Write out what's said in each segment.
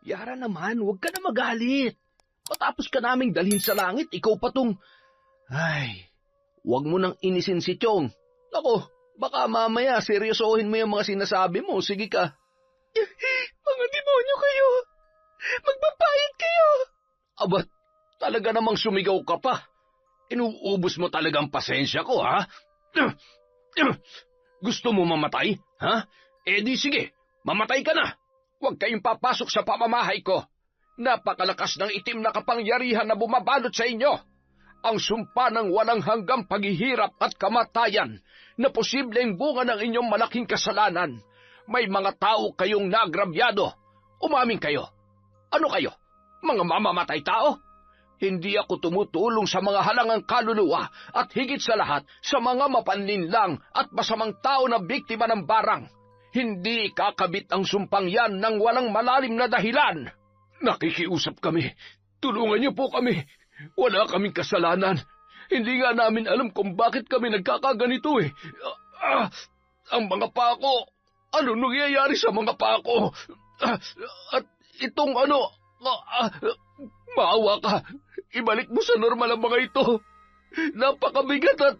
Yara naman, huwag ka na magalit. Matapos ka naming dalhin sa langit, ikaw pa tong... Ay, huwag mo nang inisin si Chong. Ako, baka mamaya seryosohin mo yung mga sinasabi mo. Sige ka. Mga demonyo kayo! Magpapayat kayo! Aba, talaga namang sumigaw ka pa. Inuubos mo talagang pasensya ko, ha? Gusto mo mamatay, ha? Eh di sige, mamatay ka na. Huwag kayong papasok sa pamamahay ko. Napakalakas ng itim na kapangyarihan na bumabalot sa inyo. Ang sumpa ng walang hanggang paghihirap at kamatayan na posibleng bunga ng inyong malaking kasalanan. May mga tao kayong nagrabyado. Umamin kayo. Ano kayo? Mga mamamatay tao? Hindi ako tumutulong sa mga halangang kaluluwa at higit sa lahat sa mga mapanlinlang at masamang tao na biktima ng barang. Hindi kakabit ang sumpang yan ng walang malalim na dahilan. Nakikiusap kami. Tulungan niyo po kami. Wala kaming kasalanan. Hindi nga namin alam kung bakit kami nagkakaganito eh. Ang mga pako. Ano nangyayari sa mga pako? At itong ano... maawa ka. Ibalik mo sa normal ang mga ito. Napakabigat at...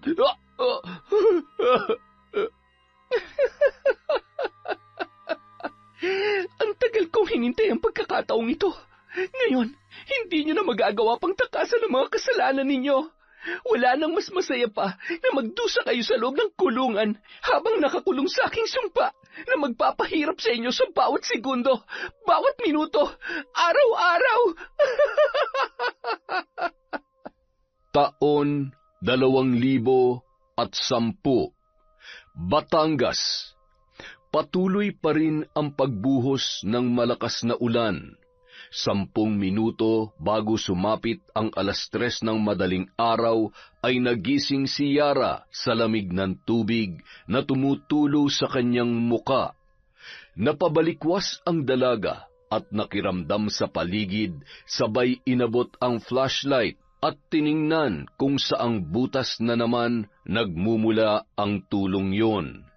Ang tagal kong hinintay ang pagkakataong ito. Ngayon, hindi nyo na magagawa pang takasan ang mga kasalanan ninyo. Wala nang mas masaya pa na magdusa kayo sa loob ng kulungan habang nakakulong sa aking sumpa na magpapahirap sa inyo sa bawat segundo, bawat minuto, araw-araw. Taon 2010, Batangas. Patuloy pa rin ang pagbuhos ng malakas na ulan. 10 minuto bago sumapit ang 3:00 ng madaling araw ay nagising si Yara sa lamig ng tubig na tumutulo sa kanyang muka. Napabalikwas ang dalaga at nakiramdam sa paligid, sabay inabot ang flashlight at tiningnan kung saang butas na naman nagmumula ang tulong yon.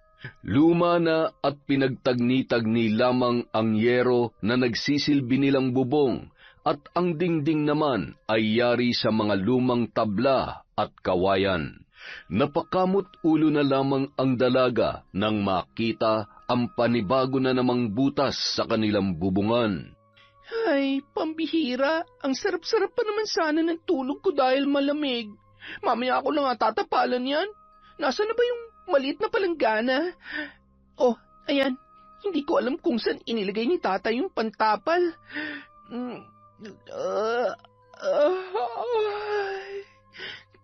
Luma na at pinagtagni-tagni lamang ang yero na nagsisilbi nilang bubong at ang dingding naman ay yari sa mga lumang tabla at kawayan. Napakamot ulo na lamang ang dalaga nang makita ang panibago na namang butas sa kanilang bubungan. Ay, pambihira. Ang sarap-sarap pa naman sana ng tulog ko dahil malamig. Mamaya ako lang tatapalan yan. Nasaan na ba yung maliit na palanggana? Oh, ayan. Hindi ko alam kung saan inilagay ni tatay yung pantapal.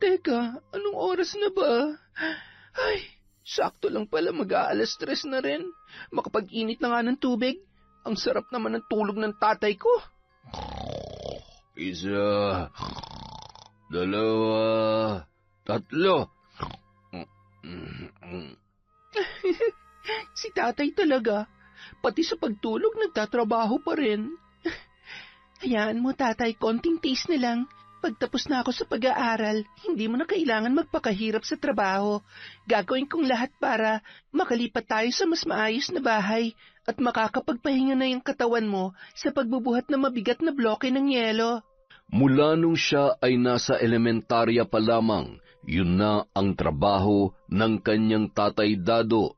Teka, anong oras na ba? Ay, sakto lang pala, mag-3:00 na rin. Makapag-init na nga ng tubig. Ang sarap naman ng tulog ng tatay ko. 1, 2, 3. Si tatay talaga. Pati sa pagtulog nagtatrabaho pa rin. Hayaan mo tatay, konting tiis na lang. Pagtapos na ako sa pag-aaral, hindi mo na kailangan magpakahirap sa trabaho. Gagawin kong lahat para makalipat tayo sa mas maayos na bahay at makakapagpahinga na yung katawan mo sa pagbubuhat ng mabigat na bloke ng yelo. Mula nung siya ay nasa elementarya pa lamang, yun na ang trabaho ng kanyang tatay Dado.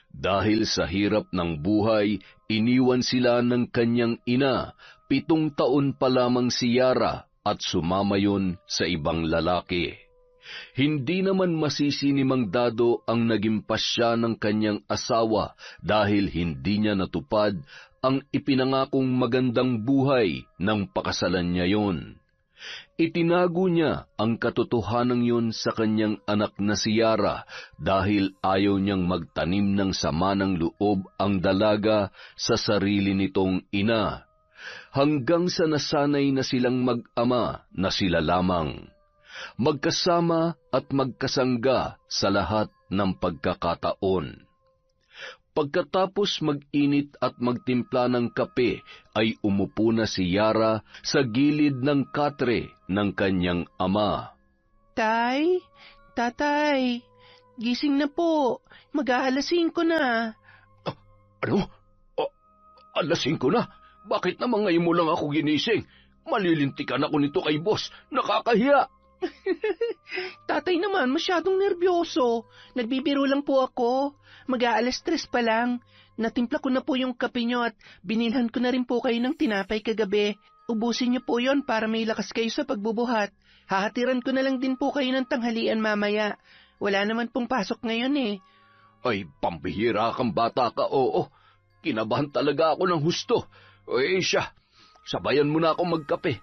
Dahil sa hirap ng buhay, iniwan sila ng kanyang ina. 7 taon pa lamang si Yara at sumama yun sa ibang lalaki. Hindi naman masisi ni Mang Dado ang naging pasya ng kanyang asawa dahil hindi niya natupad ang ipinangakong magandang buhay ng pakasalan niya yon. Itinago niya ang katotohanan yun sa kanyang anak na si Yara dahil ayaw niyang magtanim ng sama ng loob ang dalaga sa sarili nitong ina. Hanggang sa nasanay na silang mag-ama na sila lamang. Magkasama at magkasangga sa lahat ng pagkakataon. Pagkatapos mag-init at magtimpla ng kape, ay umupo na si Yara sa gilid ng katre ng kanyang ama. Tay, tatay, gising na po. Mag-5 na. Ano? 5 na? Bakit naman ngayon mo lang ako ginising? Malilintikan ako nito kay boss. Nakakahiya. Tatay naman, masyadong nervyoso. Nagbibiro lang po ako. Mag-aalas 3 pa lang. Natimpla ko na po yung kape nyo at binilhan ko na rin po kayo ng tinapay kagabi. Ubusin niyo po yon para may lakas kayo sa pagbubuhat. Hahatiran ko na lang din po kayo ng tanghalian mamaya. Wala naman pong pasok ngayon eh. Ay, pambihira kang bata ka, oo. Kinabahan talaga ako ng husto. Siya, sabayan mo na ako magkape.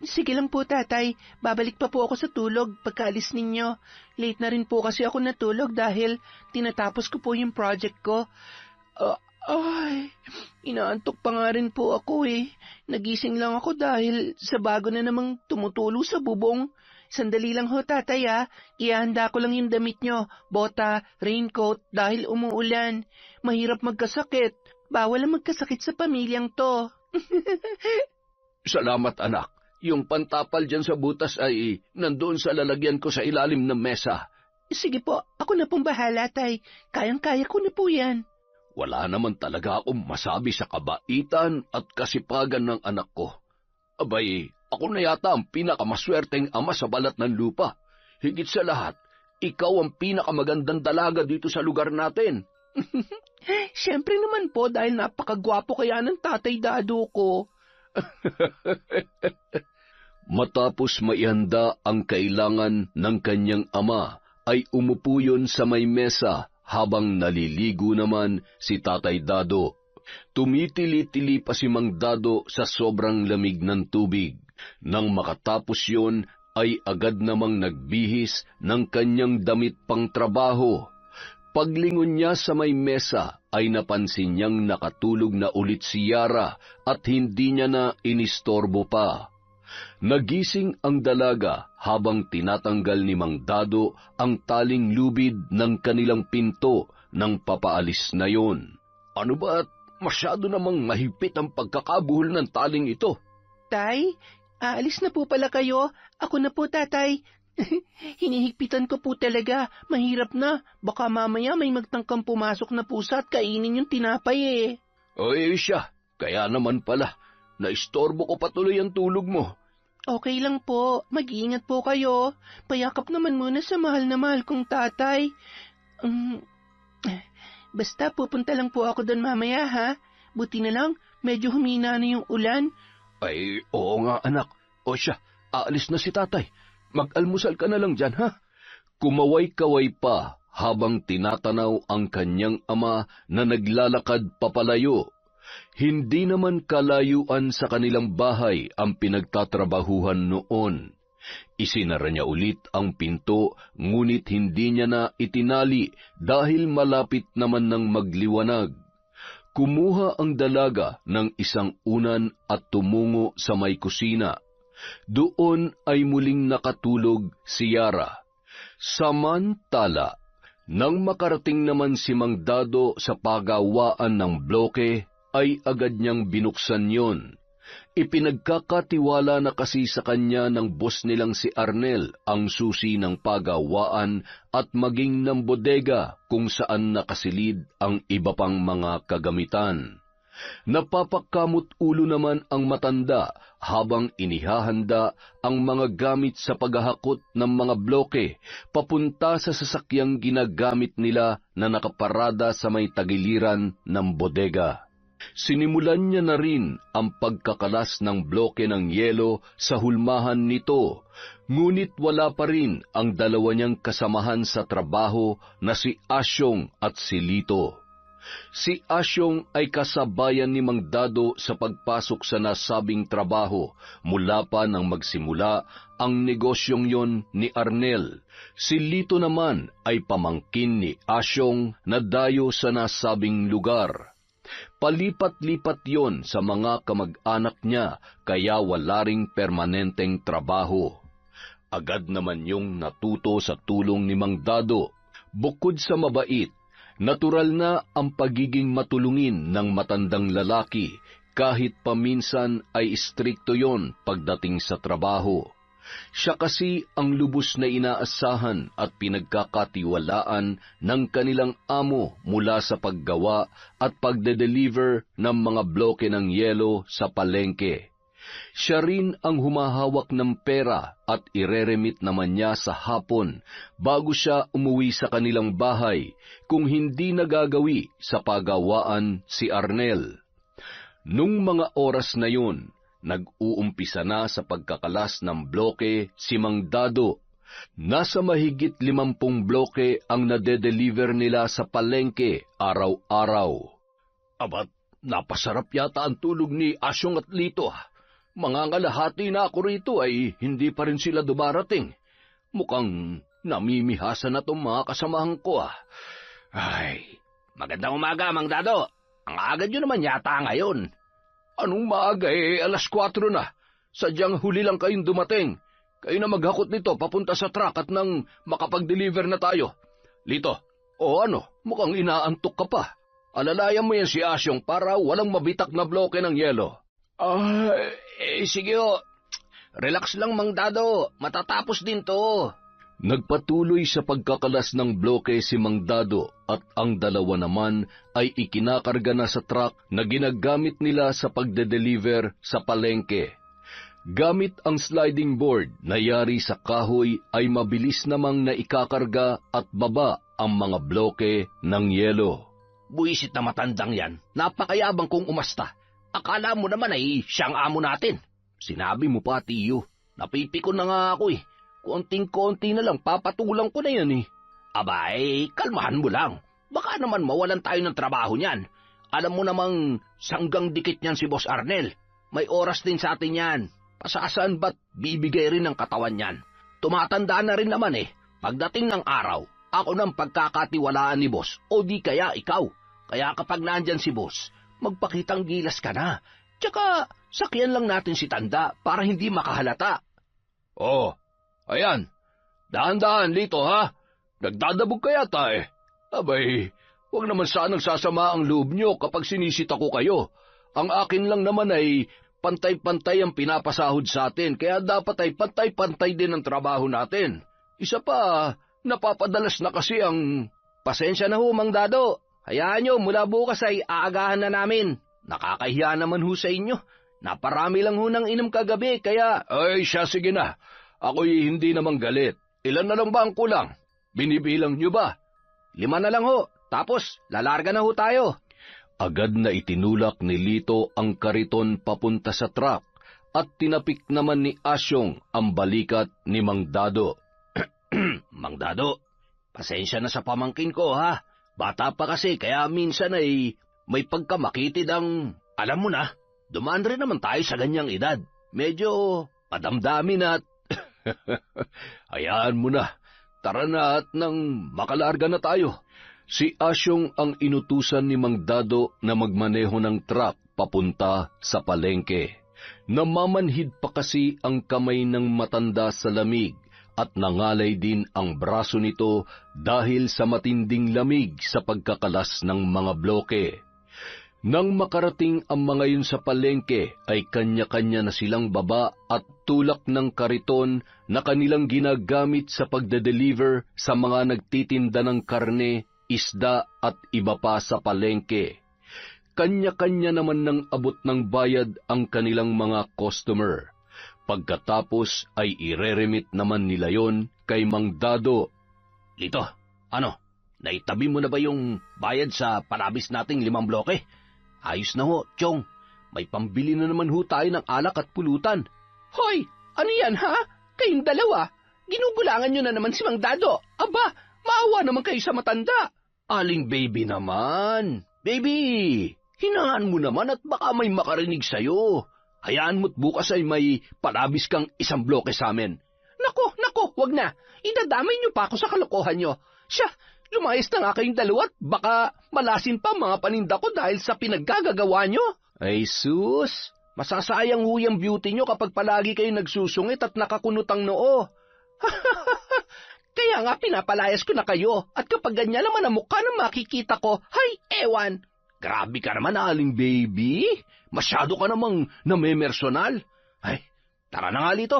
Sige lang po, tatay. Babalik pa po ako sa tulog pagkaalis ninyo. Late na rin po kasi ako natulog dahil tinatapos ko po yung project ko. Inaantok pa nga rin po ako eh. Nagising lang ako dahil sa bago na namang tumutulo sa bubong. Sandali lang ho, tatay ah. Ihanda ko lang yung damit nyo, bota, raincoat dahil umuulan. Mahirap magkasakit. Bawal ang magkasakit sa pamilyang to. Salamat, anak. Yung pantapal dyan sa butas ay nandoon sa lalagyan ko sa ilalim ng mesa. Sige po, ako na pong bahala, tay. Kayang-kaya ko na po yan. Wala naman talaga akong masabi sa kabaitan at kasipagan ng anak ko. Abay, ako na yata ang pinakamaswerteng ama sa balat ng lupa. Higit sa lahat, ikaw ang pinakamagandang dalaga dito sa lugar natin. Siyempre naman po dahil napakagwapo kaya ng tatay dado ko. Matapos maihanda ang kailangan ng kanyang ama, ay umupo yun sa may mesa habang naliligo naman si Tatay Dado. Tumitili-tili pa si Mang Dado sa sobrang lamig ng tubig. Nang makatapos yun, ay agad namang nagbihis ng kanyang damit pang trabaho. Paglingon niya sa may mesa, ay napansin niyang nakatulog na ulit si Yara at hindi niya na inistorbo pa. Nagising ang dalaga habang tinatanggal ni Mang Dado ang taling lubid ng kanilang pinto nang papaalis na yon. Ano ba at masyado namang mahigpit ang pagkakabuhol ng taling ito? Tay, aalis na po pala kayo. Ako na po, tatay. Hinihigpitan ko po talaga. Mahirap na. Baka mamaya may magtangkang pumasok na pusa at kainin yung tinapay eh. Siya, kaya naman pala. Naistorbo ko patuloy ang tulog mo. Okay lang po. Mag-iingat po kayo. Payakap naman muna sa mahal na mahal kong tatay. Basta pupunta lang po ako doon mamaya ha. Buti na lang, medyo humina na yung ulan. Ay, oo nga anak. O siya, aalis na si tatay. Mag-almusal ka na lang dyan, ha? Kumaway-kaway pa habang tinatanaw ang kanyang ama na naglalakad papalayo. Hindi naman kalayuan sa kanilang bahay ang pinagtatrabahuhan noon. Isinara niya ulit ang pinto, ngunit hindi niya na itinali dahil malapit naman ng magliwanag. Kumuha ang dalaga ng isang unan at tumungo sa may kusina. Doon ay muling nakatulog si Yara. Samantala, nang makarating naman si Mang Dado sa pagawaan ng bloke, ay agad niyang binuksan yon. Ipinagkakatiwala na kasi sa kanya ng boss nilang si Arnel ang susi ng pagawaan at maging ng bodega kung saan nakasilid ang iba pang mga kagamitan. Napapakamot ulo naman ang matanda habang inihahanda ang mga gamit sa paghahakot ng mga bloke papunta sa sasakyang ginagamit nila na nakaparada sa may tagiliran ng bodega. Sinimulan niya na rin ang pagkakalas ng bloke ng yelo sa hulmahan nito, ngunit wala pa rin ang dalawa niyang kasamahan sa trabaho na si Asyong at si Lito. Si Asyong ay kasabayan ni Mang Dado sa pagpasok sa nasabing trabaho mula pa nang magsimula ang negosyong yon ni Arnel. Si Lito naman ay pamangkin ni Asyong na dayo sa nasabing lugar. Palipat-lipat yon sa mga kamag-anak niya kaya wala ring permanenteng trabaho. Agad naman yung natuto sa tulong ni Mang Dado. Bukod sa mabait, natural na ang pagiging matulungin ng matandang lalaki kahit paminsan ay istrikto yon pagdating sa trabaho. Siya kasi ang lubos na inaasahan at pinagkakatiwalaan ng kanilang amo mula sa paggawa at pagde-deliver ng mga bloke ng yelo sa palengke. Siya rin ang humahawak ng pera at ireremit naman niya sa hapon bago siya umuwi sa kanilang bahay kung hindi nagagawi sa pagawaan si Arnel. Nung mga oras na yun, nag-uumpisa na sa pagkakalas ng bloke si Mang Dado. Nasa mahigit 50 bloke ang nade-deliver nila sa palengke araw-araw. Abat, napasarap yata ang tulog ni Asyong at Lito. Mangangalahati na ako rito ay hindi pa rin sila dumarating. Mukhang namimihasan na itong mga kasamahan ko. Ay, magandang umaga, Mang Dado. Ang aga nyo naman yata ngayon. Anong maaga alas 4 na. Sadyang huli lang kayong dumating. Kayo na maghakot nito papunta sa truck at nang makapag-deliver na tayo. Lito, mukhang inaantok ka pa. Alalayan mo yan si Asyong para walang mabitak na bloke ng yelo. Sige o. Relax lang, Mang Dado. Matatapos din to. Nagpatuloy sa pagkakalas ng bloke si Mang Dado at ang dalawa naman ay ikinakarga na sa truck na ginagamit nila sa pagde-deliver sa palengke. Gamit ang sliding board na yari sa kahoy ay mabilis namang naikakarga at baba ang mga bloke ng yelo. Buisit na matandang yan, napakayabang kong umasta. Akala mo naman ay siyang amo natin. Sinabi mo pa, tiyo, napipikon na nga ako eh. Konting-konti na lang, papatulang ko na yan eh. Abay, kalmahan mo lang. Baka naman mawalan tayo ng trabaho niyan. Alam mo namang sanggang dikit niyan si Boss Arnel. May oras din sa atin yan. Pasasaan ba't bibigay rin ng katawan niyan? Tumatanda na rin naman eh. Pagdating ng araw, ako nang pagkakatiwalaan ni Boss o di kaya ikaw. Kaya kapag nandyan si Boss, magpakitang gilas ka na. Tsaka sakyan lang natin si Tanda para hindi makahalata. Ayan, dahan-dahan Lito ha. Nagdadabog ka yata eh. Abay, huwag naman sanang sasama ang loob nyo kapag sinisita ko kayo. Ang akin lang naman ay pantay-pantay ang pinapasahod sa atin, kaya dapat ay pantay-pantay din ang trabaho natin. Isa pa, napapadalas na kasi ang... Pasensya na ho, Mang Dado. Hayaan nyo, mula bukas ay aagahan na namin. Nakakahiya naman ho sa inyo. Naparami lang ho ng inom kagabi, kaya... Ay, siya, sige na. Ako'y hindi naman galit. Ilan na lang ba ang kulang? Binibilang nyo ba? 5 na lang ho. Tapos, lalarga na ho tayo. Agad na itinulak ni Lito ang kariton papunta sa truck at tinapik naman ni Asyong ang balikat ni Mang Dado. Mang Dado, pasensya na sa pamangkin ko ha. Bata pa kasi kaya minsan ay may pagkamakitid ang... Alam mo na, dumaan rin naman tayo sa ganyang edad. Medyo padamdamin at... Hayaan mo na. Tara na at nang makalarga na tayo. Si Asyong ang inutusan ni Mang Dado na magmaneho ng truck papunta sa palengke. Namamanhid pa kasi ang kamay ng matanda sa lamig at nangalay din ang braso nito dahil sa matinding lamig sa pagkakalas ng mga bloke. Nang makarating ang mga yun sa palengke, ay kanya-kanya na silang baba at tulak ng kariton na kanilang ginagamit sa pagde-deliver sa mga nagtitinda ng karne, isda at iba pa sa palengke. Kanya-kanya naman ng abot ng bayad ang kanilang mga customer. Pagkatapos ay ireremit naman nila yon kay Mang Dado. Lito, naitabi mo na ba yung bayad sa palabis nating 5 bloke? Ayos na ho, Chong. May pambili na naman ho tayo ng alak at pulutan. Hoy, ano yan ha? Kayong dalawa, ginugulangan nyo na naman si Mang Dado. Aba, maawa naman kayo sa matanda. Aling baby naman. Baby, hinaan mo naman at baka may makarinig sa'yo. Hayaan mo't bukas ay may palabis kang 1 bloke sa amin. Nako, wag na. Idadamay nyo pa ako sa kalokohan nyo. Siya, lumayas na nga kayong dalawa at baka malasin pa mga paninda ko dahil sa pinaggagawa nyo. Ay sus, masasayang huyang beauty nyo kapag palagi kayo nagsusungit at nakakunutang noo. Kaya nga pinapalayas ko na kayo at kapag ganyan naman ang mukha na makikita ko, hay, ewan. Grabe ka naman, Aling baby. Masyado ka namang namemersonal. Ay, tara na nga Lito.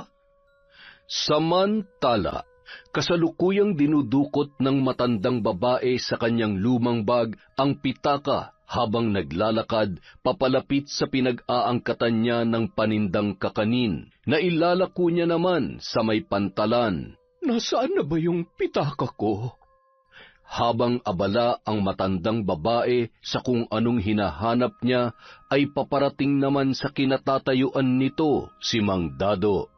Samantala, kasalukuyang dinudukot ng matandang babae sa kanyang lumang bag ang pitaka habang naglalakad papalapit sa pinag-aangkatan niya ng panindang kakanin na ilalako niya naman sa may pantalan. Nasaan na ba yung pitaka ko? Habang abala ang matandang babae sa kung anong hinahanap niya, ay paparating naman sa kinatatayuan nito si Mang Dado.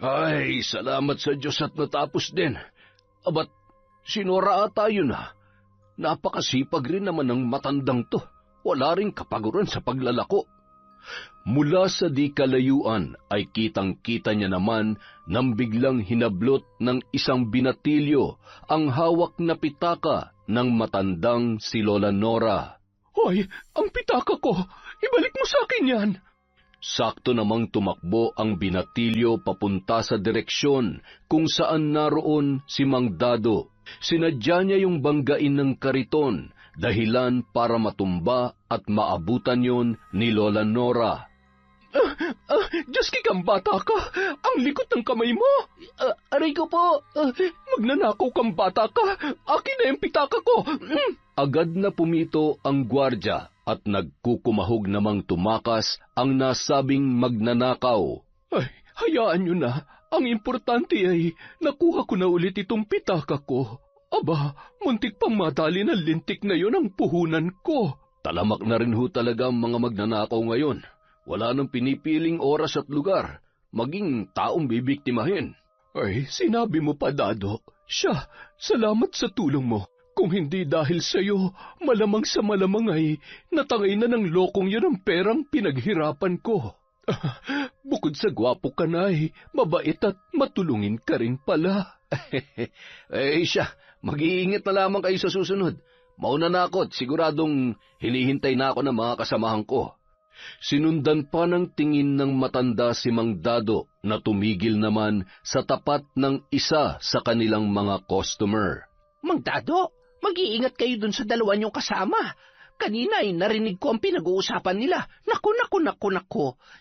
Ay, salamat sa Diyos at natapos din. Abat, sinura tayo na. Napakasipag rin naman ng matandang to. Wala ring kapaguran sa paglalako. Mula sa di kalayuan ay kitang-kita niya naman nang biglang hinablot ng isang binatilyo ang hawak na pitaka ng matandang si Lola Nora. Hoy, ang pitaka ko! Ibalik mo sa akin yan! Sakto namang tumakbo ang binatilyo papunta sa direksyon kung saan naroon si Mang Dado. Sinadya niya yung banggain ng kariton, dahilan para matumba at maabutan yon ni Lola Nora. Diyos kang bata ka! Ang likot ng kamay mo! Aray ko po! Magnanakaw kang bata ka! Akin na yung pitaka ko! Agad na pumito ang gwardya at nagkukumahog namang tumakas ang nasabing magnanakaw. Ay, hayaan nyo na. Ang importante ay nakuha ko na ulit itong pitaka ko. Aba, muntik pang matali ng lintik na yon ang puhunan ko. Talamak na rin ho talaga ang mga magnanakaw ngayon. Wala nang pinipiling oras at lugar, maging taong bibiktimahin. Ay, sinabi mo pa, Dado. Siya, salamat sa tulong mo. Kung hindi dahil sa'yo, malamang sa malamang ay natangay na ng lokong yun ang perang pinaghirapan ko. Bukod sa gwapo ka na ay mabait at matulungin ka rin pala. Siya, mag-iingat na lamang kayo sa susunod. Mauna na ako at siguradong hinihintay na ako ng mga kasamahan ko. Sinundan pa ng tingin ng matanda si Mang Dado na tumigil naman sa tapat ng isa sa kanilang mga customer. Mang Dado, mag-iingat kayo dun sa dalawa niyong kasama. Kanina ay narinig ko ang pinag-uusapan nila. Naku.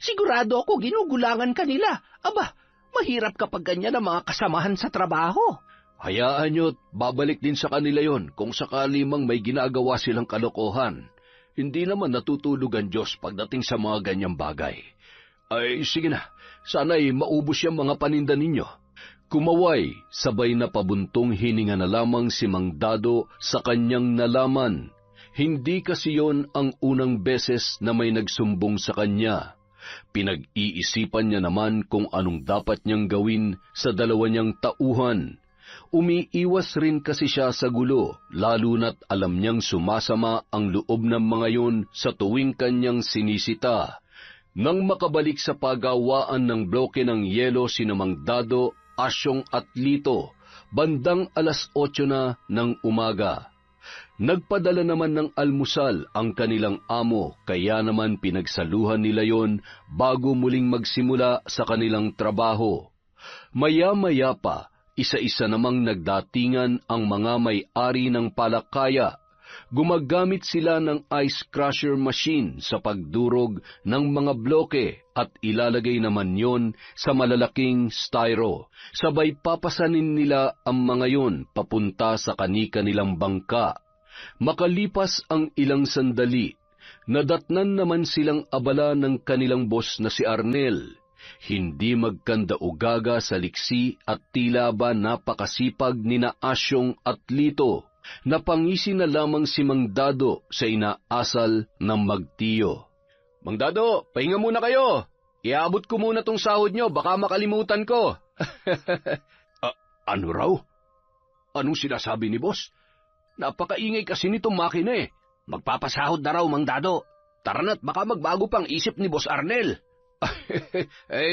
Sigurado ako ginugulangan kanila. Aba, mahirap kapag ganyan ang mga kasamahan sa trabaho. Hayaan niyo't babalik din sa kanila yon kung sakali mang may ginagawa silang kalokohan. Hindi naman natutulog ang Diyos pagdating sa mga ganyang bagay. Ay, sige na. Sana'y maubos yung mga paninda ninyo. Kumaway, sabay na pabuntong hininga na lamang si Mang Dado sa kanyang nalaman. Hindi kasi yon ang unang beses na may nagsumbong sa kanya. Pinag-iisipan niya naman kung anong dapat niyang gawin sa dalawa niyang tauhan. Umiiwas rin kasi siya sa gulo, lalo na't alam niyang sumasama ang loob ng mga yon sa tuwing kanyang sinisita. Nang makabalik sa pagawaan ng bloke ng yelo sina Mang Dado, Asyong at Lito, bandang 8:00 na ng umaga. Nagpadala naman ng almusal ang kanilang amo, kaya naman pinagsaluhan nila yon bago muling magsimula sa kanilang trabaho. Maya-maya pa, isa-isa namang nagdatingan ang mga may-ari ng palakaya. Gumagamit sila ng ice crusher machine sa pagdurog ng mga bloke at ilalagay naman yon sa malalaking styro. Sabay papasanin nila ang mga yon papunta sa kani-kanilang bangka. Makalipas ang ilang sandali, nadatnan naman silang abala ng kanilang boss na si Arnel. Hindi magkanda-ugaga sa liksi at tila ba napakasipag ni na Asyong at Lito. Napangisi na lamang si Mang Dado sa inaasal ng magtiyo. Mang Dado, pahinga muna kayo. Iabot ko muna tong sahod nyo, baka makalimutan ko. Ano raw? Anong sinasabi ni boss? Napakaingay kasi nitong makina eh. Magpapasahod na raw, Mang Dado. Tara na't baka magbago pang isip ni Boss Arnel.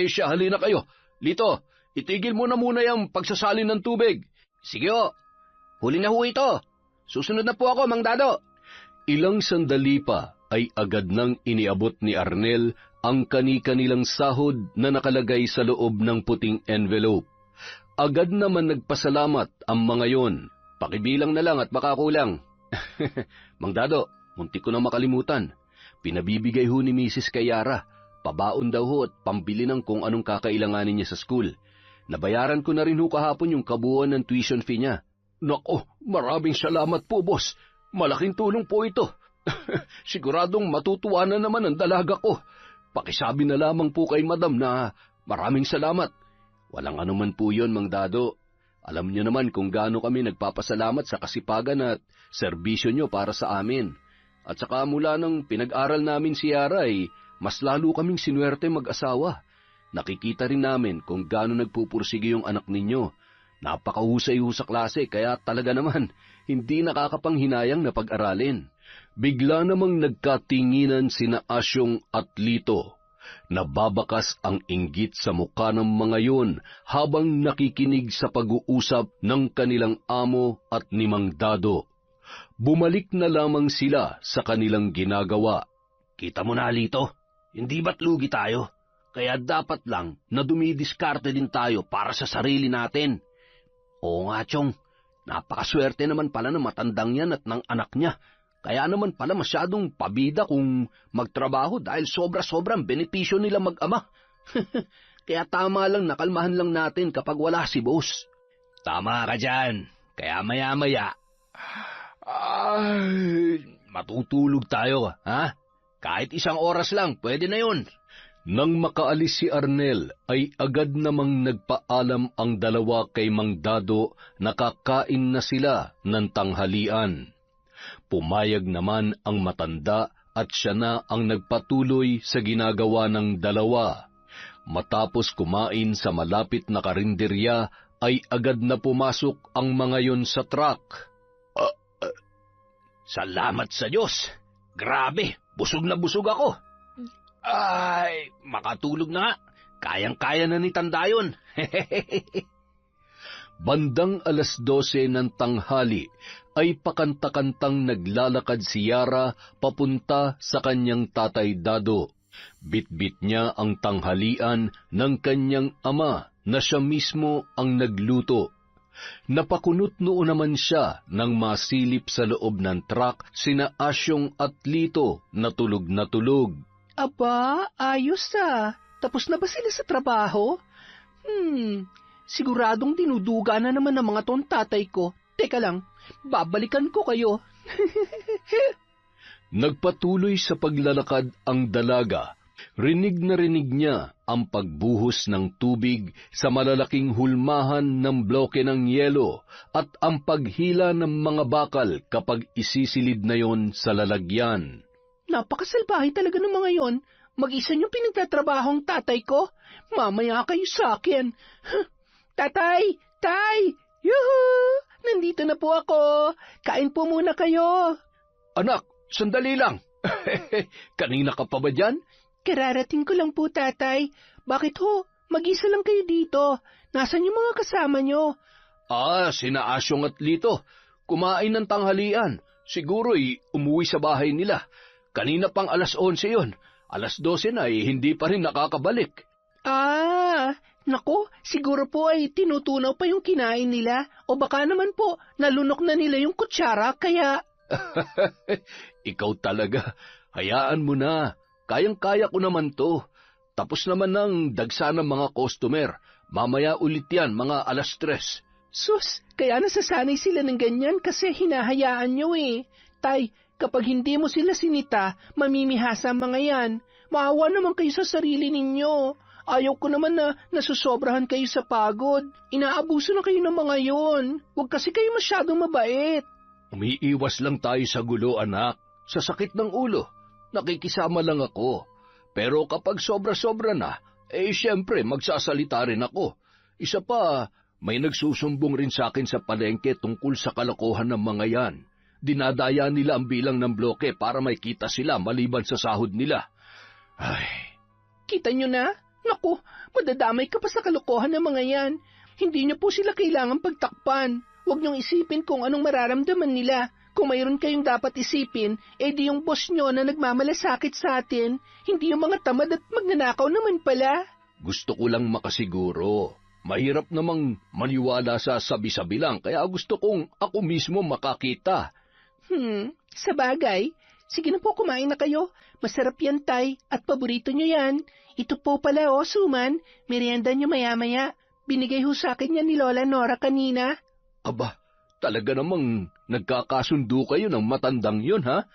Siya, halina kayo. Lito, itigil mo na muna yung pagsasalin ng tubig. Sige o, huli na ho ito. Susunod na po ako, Mang Dado. Ilang sandali pa ay agad nang iniabot ni Arnel ang kani-kanilang sahod na nakalagay sa loob ng puting envelope. Agad naman nagpasalamat ang mga yon. Pakibilang na lang at baka kulang. Mang Dado, muntik ko na makalimutan. Pinabibigay ho ni Mrs. Kayara. pabaon daw ho at pambili ng kung anong kakailanganin niya sa school. Nabayaran ko na rin ho kahapon yung kabuuan ng tuition fee niya. Nako, maraming salamat po, boss. Malaking tulong po ito. Siguradong matutuwa na naman ang dalaga ko. Pakisabi na lamang po kay madam na maraming salamat. Walang anuman po yun, Mang Dado. Alam niyo naman kung gaano kami nagpapasalamat sa kasipagan at serbisyo niyo para sa amin. At saka mula nang pinag-aral namin si Yara ay mas lalo kaming sinuwerte mag-asawa. Nakikita rin namin kung gaano nagpupursige yung anak ninyo. Napakahusay ho sa klase kaya talaga naman hindi nakakapanghinayang na pag-aralin. Bigla namang nagkatinginan sina Asyong at Lito. Nababakas ang inggit sa mukha ng mga yun habang nakikinig sa pag-uusap ng kanilang amo at ni Mang Dado. Bumalik na lamang sila sa kanilang ginagawa. Kita mo na, Lito, hindi ba't lugi tayo? Kaya dapat lang na dumidiskarte din tayo para sa sarili natin. Oo nga, Chong, napakaswerte naman pala ng matandang yan at ng anak niya. Kaya naman pala masyadong pabida kung magtrabaho dahil sobra-sobrang benepisyo nila mag-ama. Kaya tama lang nakalmahan lang natin kapag wala si boss. Tama ka dyan. Kaya maya-maya, matutulog tayo, ha? Kahit 1 oras lang, pwede na yun. Nang makaalis si Arnel, ay agad namang nagpaalam ang dalawa kay Mang Dado na kakain na sila ng tanghalian. Pumayag naman ang matanda at siya na ang nagpatuloy sa ginagawa ng dalawa. Matapos kumain sa malapit na karinderya, ay agad na pumasok ang mga yon sa truck. Salamat sa Diyos! Grabe, busog na busog ako! Ay, makatulog na nga. Kayang-kaya na ni tanda yun. Bandang 12:00 ng tanghali ay pakanta-kantang naglalakad si Yara papunta sa kanyang tatay Dado. Bitbit niya ang tanghalian ng kanyang ama na siya mismo ang nagluto. Napakunot noon naman siya nang masilip sa loob ng truck sina Asyong at Lito na tulog na tulog. Aba, ayos ah. Tapos na ba sila sa trabaho? Siguradong dinuduga na naman ng mga ton tatay ko. Teka lang, babalikan ko kayo. Nagpatuloy sa paglalakad ang dalaga. Rinig na rinig niya ang pagbuhos ng tubig sa malalaking hulmahan ng bloke ng yelo at ang paghila ng mga bakal kapag isisilid na yon sa lalagyan. Napakasalbahe talaga ng mga yon. Mag-isa niyong pinagtatrabaho ang tatay ko. Mamaya kayo sa akin. Tatay! Tay! Yuhu! Nandito na po ako. Kain po muna kayo. Anak, sandali lang. Kanina ka pa ba dyan? Kararating ko lang po, tatay. Bakit ho? Mag-isa lang kayo dito. Nasaan yung mga kasama niyo? Sina Asyong at Lito. Kumain ng tanghalian. Siguro'y umuwi sa bahay nila. Kanina pang 11:00 yon. 12:00 na hindi pa rin nakakabalik. Nako, siguro po ay tinutunaw pa yung kinain nila. O baka naman po, nalunok na nila yung kutsara, kaya... Ikaw talaga. Hayaan mo na. Kayang-kaya ko naman to. Tapos naman ng dagsa ng mga customer. Mamaya ulit yan, mga 3:00. Sus, kaya nasasanay sila ng ganyan kasi hinahayaan nyo eh. Tay, kapag hindi mo sila sinita, mamimihasa ang mga yan. Maawa naman kayo sa sarili ninyo. Ayaw ko naman na nasusobrahan kayo sa pagod. Inaabuso na kayo ng mga yon. Huwag kasi kayo masyadong mabait. Umiiwas lang tayo sa gulo, anak. Sa sakit ng ulo. Nakikisama lang ako. Pero kapag sobra-sobra na, siyempre magsasalita rin ako. Isa pa, may nagsusumbong rin sa akin sa palengke tungkol sa kalokohan ng mga yan. Dinadaya nila ang bilang ng bloke para may kita sila maliban sa sahod nila. Ay. Kita nyo na? Naku, madadamay ka pa sa kalokohan ng mga yan. Hindi nyo po sila kailangan pagtakpan. Huwag nyong isipin kung anong mararamdaman nila. Kung mayroon kayong dapat isipin, di yung boss nyo na nagmamalasakit sa atin. Hindi yung mga tamad at magnanakaw naman pala. Gusto ko lang makasiguro. Mahirap namang maniwala sa sabi-sabi lang, kaya gusto kong ako mismo makakita. Sa bagay, Sige na po, kumain na kayo. Masarap yan, Tay, at paborito nyo yan. Ito po pala, Suman. Merienda nyo maya-maya. Binigay ho sa akin yan ni Lola Nora kanina. Aba, talaga namang nagkakasundo kayo ng matandang yun, ha?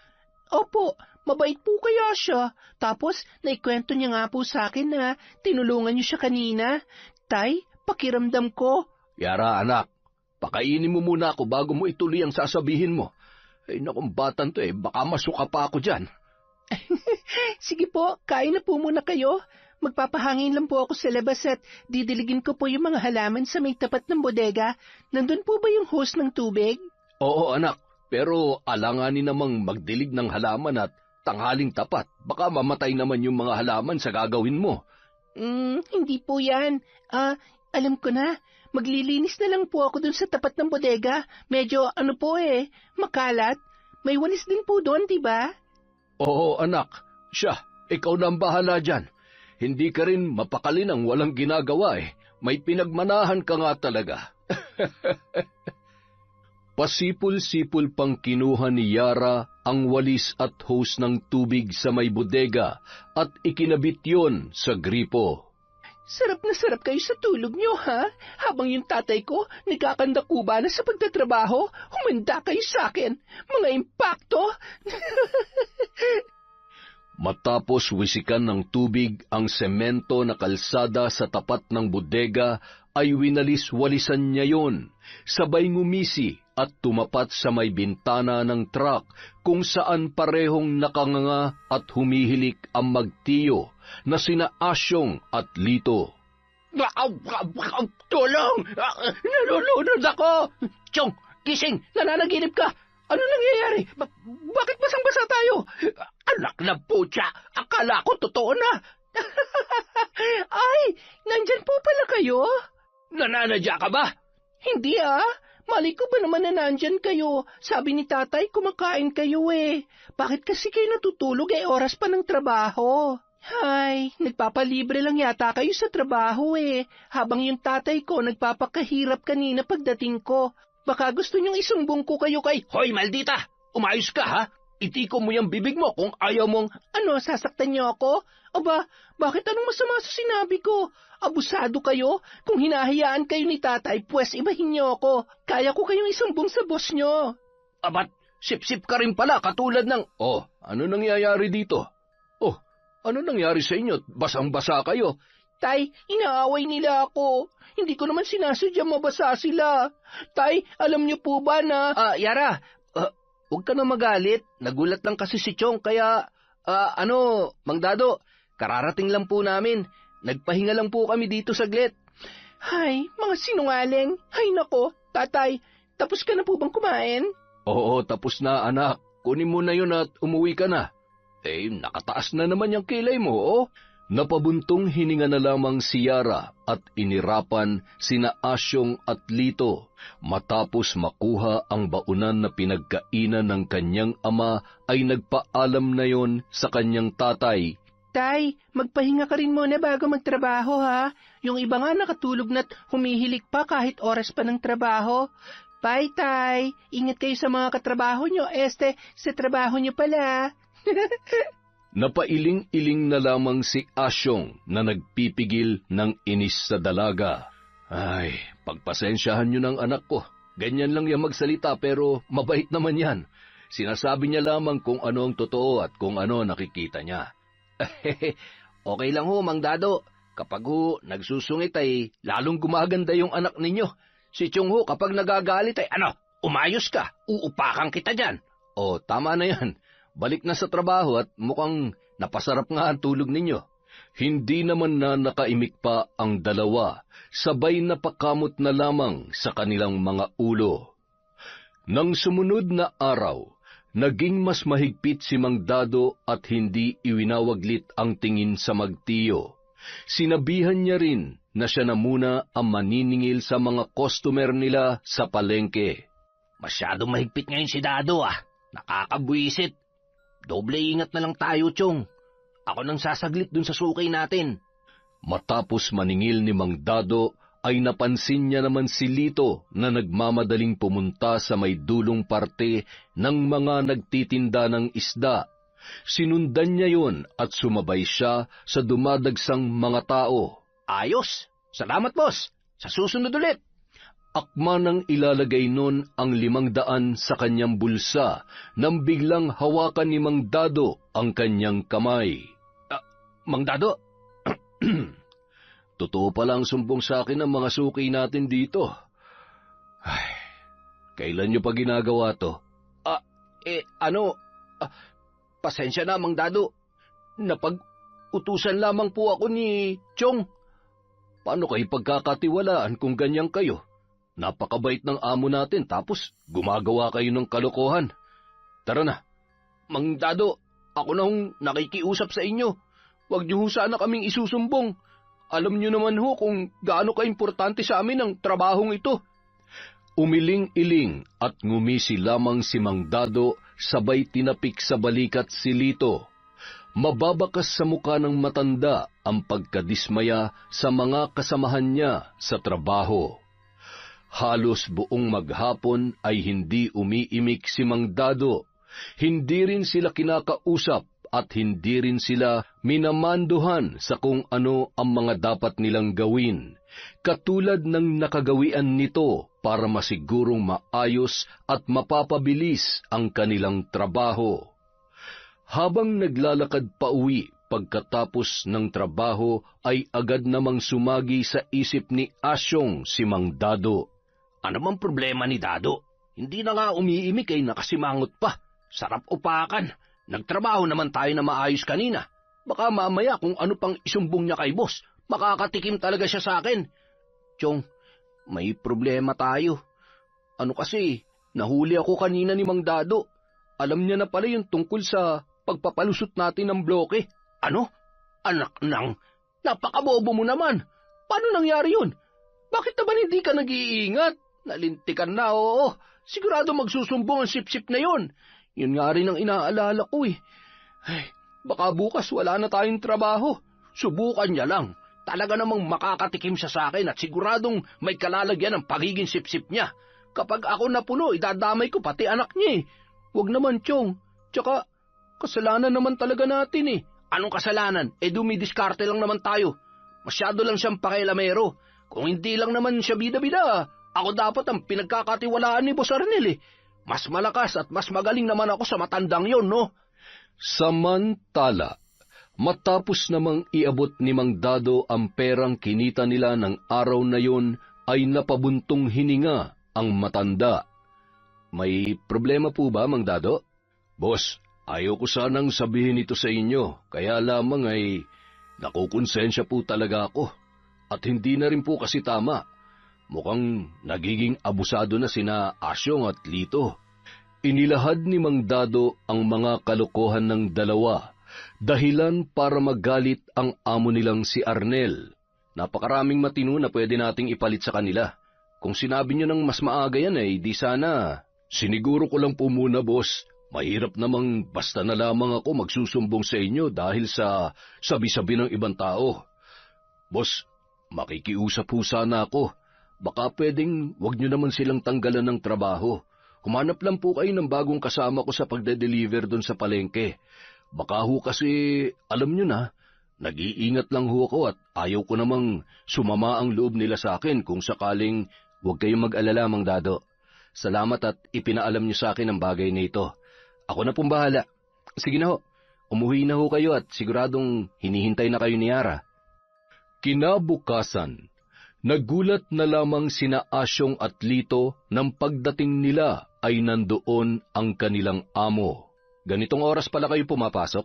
Opo, mabait po kaya siya. Tapos, naikwento niya nga po sa akin na tinulungan niyo siya kanina. Tay, pakiramdam ko. Yara, anak, pakainin mo muna ako bago mo ituloy ang sasabihin mo. Ay, nakong batan to baka masuka pa ako dyan. Sige po, kain na po muna kayo. Magpapahangin lang po ako sa labas at didiligin ko po yung mga halaman sa may tapat ng bodega. Nandun po ba yung hose ng tubig? Oo, anak, pero alanganin namang magdilig ng halaman at tanghaling tapat. Baka mamatay naman yung mga halaman sa gagawin mo. Hindi po yan. Alam ko na. Maglilinis na lang po ako dun sa tapat ng bodega. Medyo makalat. May walis din po doon, diba? Oo, anak. Siya, ikaw na ang bahala dyan. Hindi ka rin mapakali ng walang ginagawa May pinagmanahan ka nga talaga. Pasipul-sipul pang kinuha ni Yara ang walis at hose ng tubig sa may bodega at ikinabit yon sa gripo. Sarap na sarap kayo sa tulog nyo, ha? Habang yung tatay ko nagkakandakuba na sa pagtatrabaho, humanda kayo sa akin. Mga impakto! Matapos wisikan ng tubig ang semento na kalsada sa tapat ng bodega, ay winalis-walisan niya yon. Sabay ngumisi at tumapat sa may bintana ng truck kung saan parehong nakanganga at humihilik ang magtiyo na sina Asyong at Lito. Tulong! Nalulunod ako! Chong, gising! Nananaginip ka! Ano nangyayari? Bakit basang-basa tayo? Anak na putya! Akala ko totoo na! Ay, nandyan po pala kayo? Nananadya ka ba? Hindi Mali ko ba naman na nandyan kayo? Sabi ni tatay, kumakain kayo Bakit kasi kayo natutulog oras pa ng trabaho? Ay, nagpapalibre lang yata kayo sa trabaho Habang yung tatay ko nagpapakahirap kanina pagdating ko. Baka gusto niyong isumbong ko kayo kay... Hoy, maldita! Umayos ka, ha? Itiko mo yung bibig mo kung ayaw mong... Ano, sasaktan niyo ako? Aba, bakit anong masama sa sinabi ko? Abusado kayo? Kung hinahayaan kayo ni tatay, pues ibahin niyo ako. Kaya ko kayong isumbong sa boss niyo. Abat, sip-sip ka rin pala, katulad ng... Oh, ano nangyayari dito? Oh, ano nangyari sa inyo? Basang-basa kayo. Tay, inaaway nila ako. Hindi ko naman sinasadya mabasa sila. Tay, alam niyo po ba na... Yara, huwag ka na magalit. Nagulat lang kasi si Chong, kaya... Mang Dado, kararating lang po namin. Nagpahinga lang po kami dito saglit. Hay, mga sinungaling. Hay nako, tatay, tapos ka na po bang kumain? Oo, tapos na anak. Kunin mo na yun at umuwi ka na. Nakataas na naman yung kilay mo, Napabuntong hininga na lamang si Yara at inirapan sina Asyong at Lito. Matapos makuha ang baunan na pinagkainan ng kanyang ama, ay nagpaalam na yon sa kanyang tatay. Tay, magpahinga ka rin muna bago magtrabaho, ha? Yung iba nga nakatulog na't humihilik pa kahit oras pa ng trabaho. Bye, Tay. Ingat kayo sa mga katrabaho nyo. Sa trabaho nyo pala. Napailing-iling na lamang si Asyong na nagpipigil ng inis sa dalaga. Ay, pagpasensyahan nyo ng anak ko. Ganyan lang yan magsalita pero mabait naman yan. Sinasabi niya lamang kung ano ang totoo at kung ano nakikita niya. Okay lang Mang Dado. Kapag nagsusungit ay lalong gumaganda yung anak ninyo. Si Chong kapag nagagalit ay umayos ka, uupakan kita dyan. Tama na yan. Balik na sa trabaho at mukhang napasarap nga ang tulog ninyo. Hindi naman na nakaimik pa ang dalawa, sabay napakamot na lamang sa kanilang mga ulo. Nang sumunod na araw, naging mas mahigpit si Mang Dado at hindi iwinawaglit ang tingin sa magtiyo. Sinabihan niya rin na siya na muna ang maniningil sa mga customer nila sa palengke. Masyadong mahigpit ngayon si Dado Nakakabwisit. Doble ingat na lang tayo, Chong. Ako nang sasaglit dun sa sukay natin. Matapos maningil ni Mang Dado, ay napansin niya naman si Lito na nagmamadaling pumunta sa may dulong parte ng mga nagtitinda ng isda. Sinundan niya yon at sumabay siya sa dumadagsang mga tao. Ayos! Salamat, boss! Sa susunod ulit! Akma nang ilalagay nun ang 500 sa kanyang bulsa nang biglang hawakan ni Mang Dado ang kanyang kamay. Mang Dado? Totoo palang sumbong sa akin ang mga suki natin dito. Ay, kailan niyo pa ginagawa to? Pasensya na, Mang Dado. Napag-utusan lamang po ako ni Chong. Paano kayo pagkakatiwalaan kung ganyan kayo? Napakabait ng amo natin tapos gumagawa kayo ng kalokohan. Tara na. Mang Dado, ako na hong nakikiusap sa inyo. Huwag niyo sana kaming isusumbong. Alam niyo naman ho kung gaano kaimportante sa amin ang trabahong ito. Umiling-iling at ngumisi lamang si Mang Dado sabay tinapik sa balikat si Lito. Mababakas sa muka ng matanda ang pagkadismaya sa mga kasamahan niya sa trabaho. Halos buong maghapon ay hindi umiimik si Mang Dado. Hindi rin sila kinakausap at hindi rin sila minamanduhan sa kung ano ang mga dapat nilang gawin, katulad ng nakagawian nito para masigurong maayos at mapapabilis ang kanilang trabaho. Habang naglalakad pa uwi pagkatapos ng trabaho ay agad namang sumagi sa isip ni Asyong si Mang Dado. Ano mang problema ni Dado? Hindi na nga umiimik ay nakasimangot pa. Sarap upakan. Nagtrabaho naman tayo na maayos kanina. Baka mamaya kung ano pang isumbong niya kay boss, makakatikim talaga siya sa akin. Chong, may problema tayo. Ano kasi, nahuli ako kanina ni Mang Dado. Alam niya na pala yung tungkol sa pagpapalusot natin ng bloke. Ano? Anak nang, napakabobo mo naman. Paano nangyari yun? Bakit naman hindi ka nag-iingat? Nalintikan na, oo. Sigurado magsusumbong ang sip-sip na yon. Yun nga rin ang inaalala ko eh. Ay, baka bukas wala na tayong trabaho. Subukan niya lang. Talaga namang makakatikim siya sa akin at siguradong may kalalagyan ng pagiging sip-sip niya. Kapag ako napuno, idadamay ko pati anak niya eh. Huwag naman, Chong. Tsaka, kasalanan naman talaga natin eh. Anong kasalanan? Dumidiskarte lang naman tayo. Masyado lang siyang pakialamero. Kung hindi lang naman siya bida-bida, ako dapat ang pinagkakatiwalaan ni Boss Arnel eh. Mas malakas at mas magaling naman ako sa matandang yon, no? Samantala, matapos namang iabot ni Mang Dado ang perang kinita nila ng araw na yon, ay napabuntong hininga ang matanda. May problema po ba, Mang Dado? Boss, ayaw ko sanang sabihin ito sa inyo, kaya lamang ay nakukonsensya po talaga ako. At hindi na rin po kasi tama. Mukhang nagiging abusado na sina Asyong at Lito. Inilahad ni Mang Dado ang mga kalokohan ng dalawa, dahilan para magalit ang amo nilang si Arnel. Napakaraming matino na pwede nating ipalit sa kanila. Kung sinabi niyo ng mas maaga yan ay di sana. Siniguro ko lang po muna, boss. Mahirap namang basta na lamang ako magsusumbong sa inyo dahil sa sabi-sabi ng ibang tao. Boss, makikiusap po sana ako. Baka pwedeng wag niyo naman silang tanggalan ng trabaho. Humanap lang po kayo ng bagong kasama ko sa pagde-deliver doon sa palengke. Baka ho kasi, alam niyo na, nag-iingat lang ho ako at ayaw ko namang sumama ang loob nila sa akin kung sakaling wag kayong mag-alala, Mang Dado. Salamat at ipinaalam niyo sa akin ang bagay na ito. Ako na pong bahala. Sige na ho, umuwi na ho kayo at siguradong hinihintay na kayo ni Yara. Kinabukasan, nagulat na lamang sina Asyong at Lito nang pagdating nila ay nandoon ang kanilang amo. Ganitong oras pala kayo pumapasok?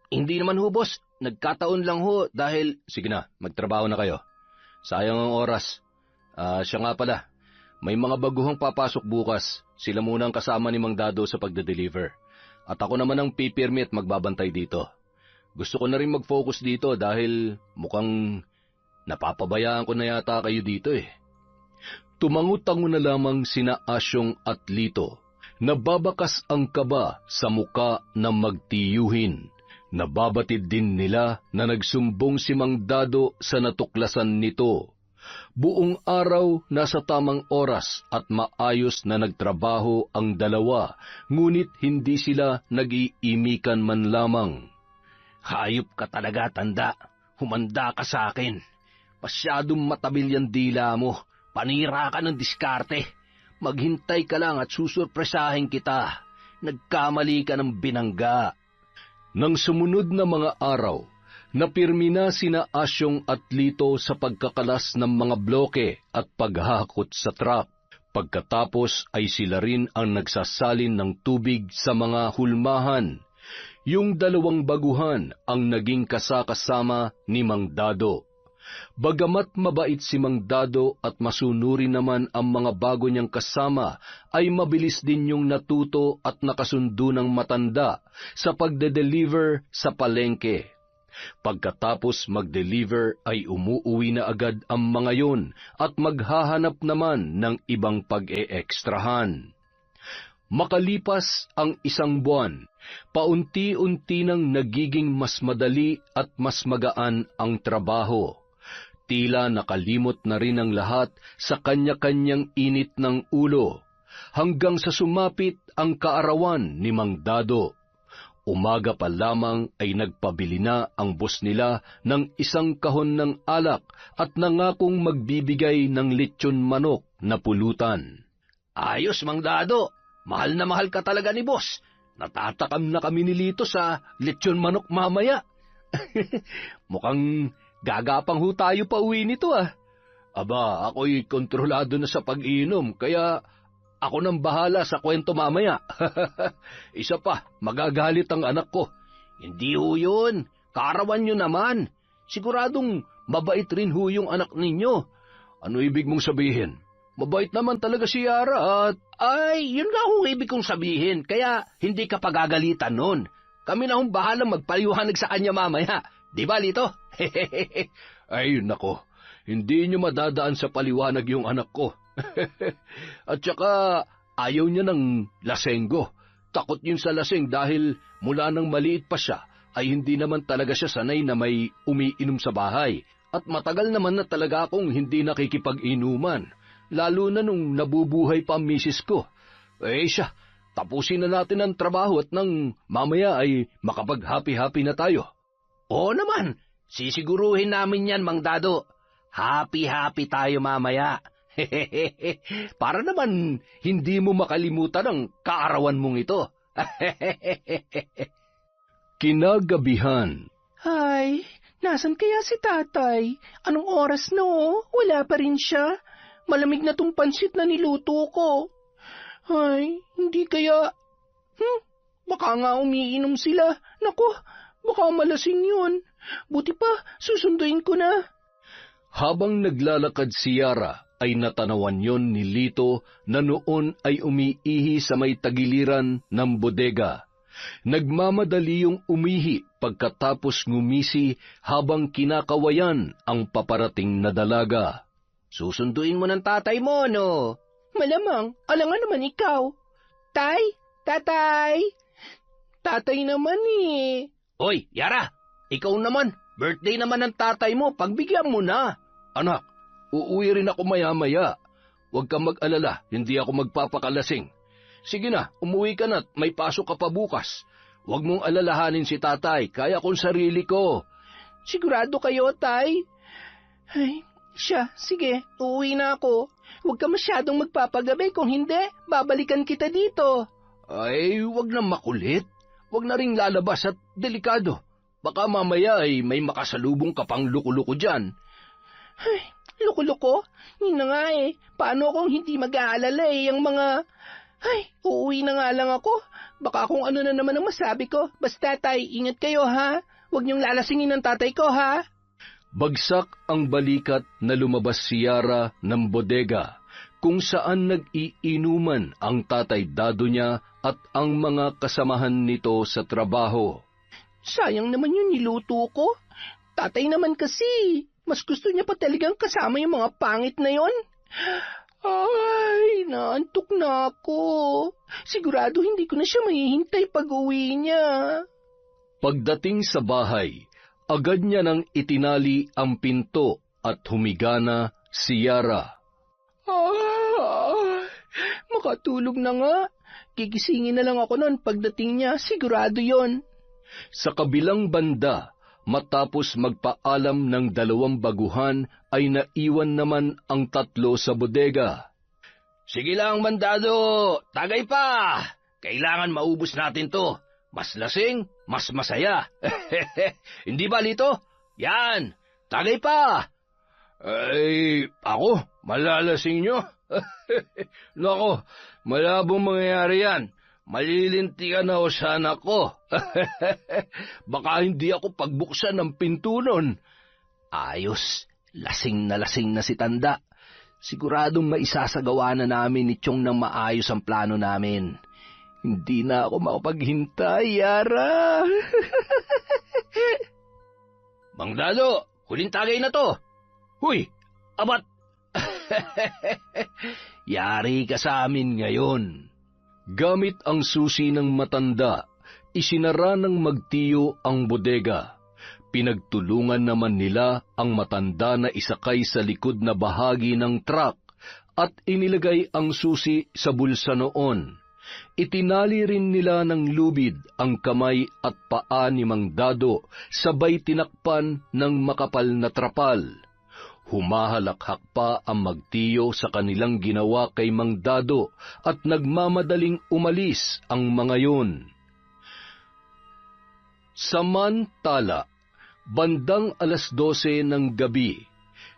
Hindi naman ho, boss. Nagkataon lang ho dahil... Sige na, magtrabaho na kayo. Sayang ang oras. Siya nga pala, may mga baguhang papasok bukas. Sila muna ang kasama ni Mang Dado sa pagde-deliver. At ako naman ang pipirmi at magbabantay dito. Gusto ko na rin mag-focus dito dahil mukhang napapabayaan ko na yata kayo dito eh. Tumangutango na lamang sina Asyong at Lito. Nababakas ang kaba sa muka na magtiyuhin. Nababatid din nila na nagsumbong si Mang Dado sa natuklasan nito. Buong araw nasa tamang oras at maayos na nagtrabaho ang dalawa, ngunit hindi sila nag-iimikan man lamang. Hayop ka talaga, tanda. Humanda ka sa akin. Masyadong matabil yung dila mo. Panira ka ng diskarte. Maghintay ka lang at susurpresahin kita. Nagkamali ka ng binangga. Nang sumunod na mga araw, napirmi na sina Asyong at Lito sa pagkakalas ng mga bloke at paghahakot sa truck. Pagkatapos ay sila rin ang nagsasalin ng tubig sa mga hulmahan. Yung dalawang baguhan ang naging kasakasama ni Mang Dado. Bagamat mabait si Mang Dado at masunuri naman ang mga bago niyang kasama, ay mabilis din yung natuto at nakasundo ng matanda sa pagde-deliver sa palengke. Pagkatapos mag-deliver ay umuuwi na agad ang mga yon at maghahanap naman ng ibang pag-e-ekstrahan. Makalipas ang 1 buwan, paunti-unti nang nagiging mas madali at mas magaan ang trabaho. Tila nakalimot na rin ang lahat sa kanya-kanyang init ng ulo, hanggang sa sumapit ang kaarawan ni Mang Dado. Umaga pa lamang ay nagpabili na ang boss nila ng 1 kahon ng alak at nangakong magbibigay ng lechon manok na pulutan. Ayos, Mang Dado. Mahal na mahal ka talaga ni boss. Natatakam na kami ni Lito sa lechon manok mamaya. Mukhang gagapang ho tayo pa uwi nito ah. Aba, ako'y kontrolado na sa pag-inom, kaya ako nang bahala sa kwento mamaya. Isa pa, magagalit ang anak ko. Hindi ho yun. Kaarawan nyo naman. Siguradong mabait rin ho yung anak ninyo. Ano ibig mong sabihin? Mabait naman talaga si Yara at... Ay, yun nga ho ibig kong sabihin, kaya hindi ka pagagalitan nun. Kami na hong bahalang magpaliwanag sa kanya mamaya. Di ba, Lito? Ay, nako. Hindi niyo madadaan sa paliwanag yung anak ko. At saka, ayaw niya ng lasenggo. Takot yun sa laseng dahil mula nang maliit pa siya, ay hindi naman talaga siya sanay na may umiinom sa bahay. At matagal naman na talaga akong hindi nakikipag-inuman. Lalo na nung nabubuhay pa ang misis ko. Siya, tapusin na natin ang trabaho at nang mamaya ay makapag-happy-happy na tayo. Oo naman, sisiguruhin namin yan, Mang Dado. Happy-happy tayo mamaya. Para naman hindi mo makalimutan ang kaarawan mong ito. Kinagabihan. Ay, nasan kaya si tatay? Anong oras na Wala pa rin siya. Malamig na tong pansit na niluto ko. Ay, hindi kaya... Baka nga umiinom sila. Naku, baka malasing yun. Buti pa, susunduin ko na. Habang naglalakad si Yara, ay natanawan yon ni Lito na noon ay umiihi sa may tagiliran ng bodega. Nagmamadali yung umihi pagkatapos ngumisi habang kinakawayan ang paparating na dalaga. Susunduin mo ng tatay mo, no? Malamang, alangan naman ikaw. Tatay! Tatay naman eh. Oy, Yara, ikaw naman. Birthday naman ng tatay mo, pagbigyan mo na. Anak, uuwi rin ako maya-maya. Huwag kang mag-alala, hindi ako magpapakalasing. Sige na, umuwi ka na at may pasok ka pa bukas. Huwag mong alalahanin si tatay, kaya kong sarili ko. Sigurado kayo, tay? Ay... Siya, sige, uuwi na ako. Huwag ka masyadong magpapagabi, kung hindi, babalikan kita dito. Ay, huwag na makulit. Huwag na ring lalabas at delikado. Baka mamaya ay may makasalubong ka pang luko-luko dyan. Ay, luko-luko? Yun na nga eh. Paano kung hindi mag-aalala ang mga... Ay, uuwi na nga lang ako. Baka kung ano na naman ang masabi ko. Basta tay, ingat kayo ha. Huwag niyong lalasingin ng tatay ko ha. Bagsak ang balikat na lumabas si Yara ng bodega, kung saan nag-iinuman ang tatay Dado niya at ang mga kasamahan nito sa trabaho. Sayang naman yung niluto ko. Tatay naman kasi, mas gusto niya pa talagang kasama yung mga pangit na yon. Ay, naantok na ako. Sigurado hindi ko na siya mahihintay pag-uwi niya. Pagdating sa bahay, agad niya nang itinali ang pinto at humiga na si Yara. Makatulog na nga. Gigisingin na lang ako noon pagdating niya, sigurado yon. Sa kabilang banda, matapos magpaalam ng 2 baguhan, ay naiwan naman ang 3 sa bodega. Sige lang, mandado. Tagay pa. Kailangan maubos natin to. Mas lasing, mas masaya. Hindi ba, Lito? Yan. Tagay pa. Ay, ako? Malalasing nyo? Nako, malabong mangyayari yan. Malilintikan na sana ko. Baka hindi ako pagbuksan ng pinto nun. Ayos, lasing na si Tanda. Siguradong maisasagawa na namin ni Chong ng maayos ang plano namin. Hindi na ako makapaghintay, Yara. Mang Dado, huling tagay na to. Huy, abat. Yari ka sa amin ngayon. Gamit ang susi ng matanda, isinara ng magtiyo ang bodega. Pinagtulungan naman nila ang matanda na isakay sa likod na bahagi ng truck at inilagay ang susi sa bulsa noon. Itinali rin nila ng lubid ang kamay at paa ni Mang Dado, sabay tinakpan ng makapal na trapal. Humahalakhak pa ang magtiyo sa kanilang ginawa kay Mang Dado at nagmamadaling umalis ang mga yun. Samantala, bandang 12:00 ng gabi,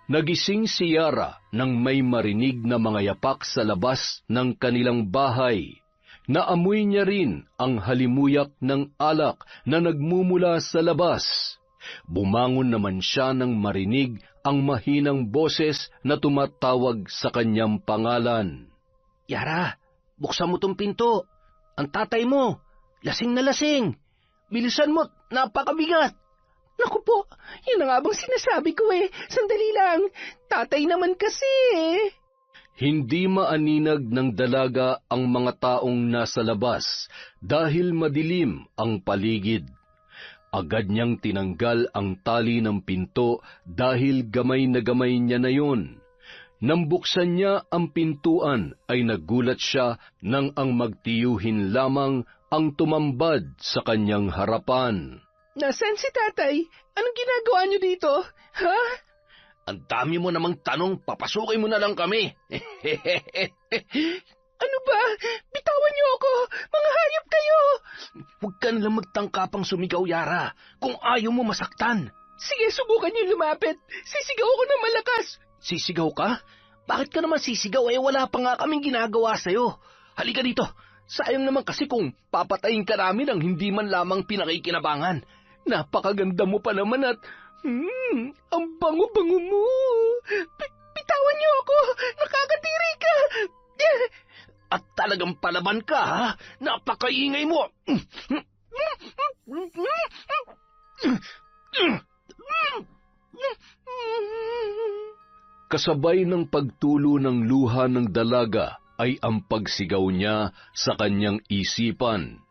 nagising si Yara nang may marinig na mga yapak sa labas ng kanilang bahay. Naamoy niya rin ang halimuyak ng alak na nagmumula sa labas. Bumangon naman siya nang marinig ang mahinang boses na tumatawag sa kanyang pangalan. Yara, buksan mo tong pinto. Ang tatay mo, lasing na lasing. Bilisan mo, napakabigat. Naku po, yun na nga bang sinasabi ko eh. Sandali lang, tatay naman kasi eh. Hindi maaninag ng dalaga ang mga taong nasa labas dahil madilim ang paligid. Agad niyang tinanggal ang tali ng pinto dahil gamay na gamay niya na yun. Nang buksan niya ang pintuan ay nagulat siya nang ang magtiyuhin lamang ang tumambad sa kanyang harapan. Nasaan si tatay? Anong ginagawa niyo dito? Ha? Ang dami mo namang tanong, papasukin mo na lang kami. Ano ba? Bitawan niyo ako! Mga hayop kayo! Huwag ka nalang magtangkapang sumigaw, Yara, kung ayaw mo masaktan. Sige, subukan niyo lumapit. Sisigaw ako ng malakas. Sisigaw ka? Bakit ka naman sisigaw? Wala pa nga kaming ginagawa sa'yo. Halika dito. Sayang naman kasi kung papatayin ka namin ang hindi man lamang pinakikinabangan. Napakaganda mo pa naman at ang bango-bango mo. Bitawan niyo ako. Nakakatiri ka. At talagang palaban ka, ha? Napakaingay mo. Kasabay ng pagtulo ng luha ng dalaga ay ang pagsigaw niya sa kanyang isipan.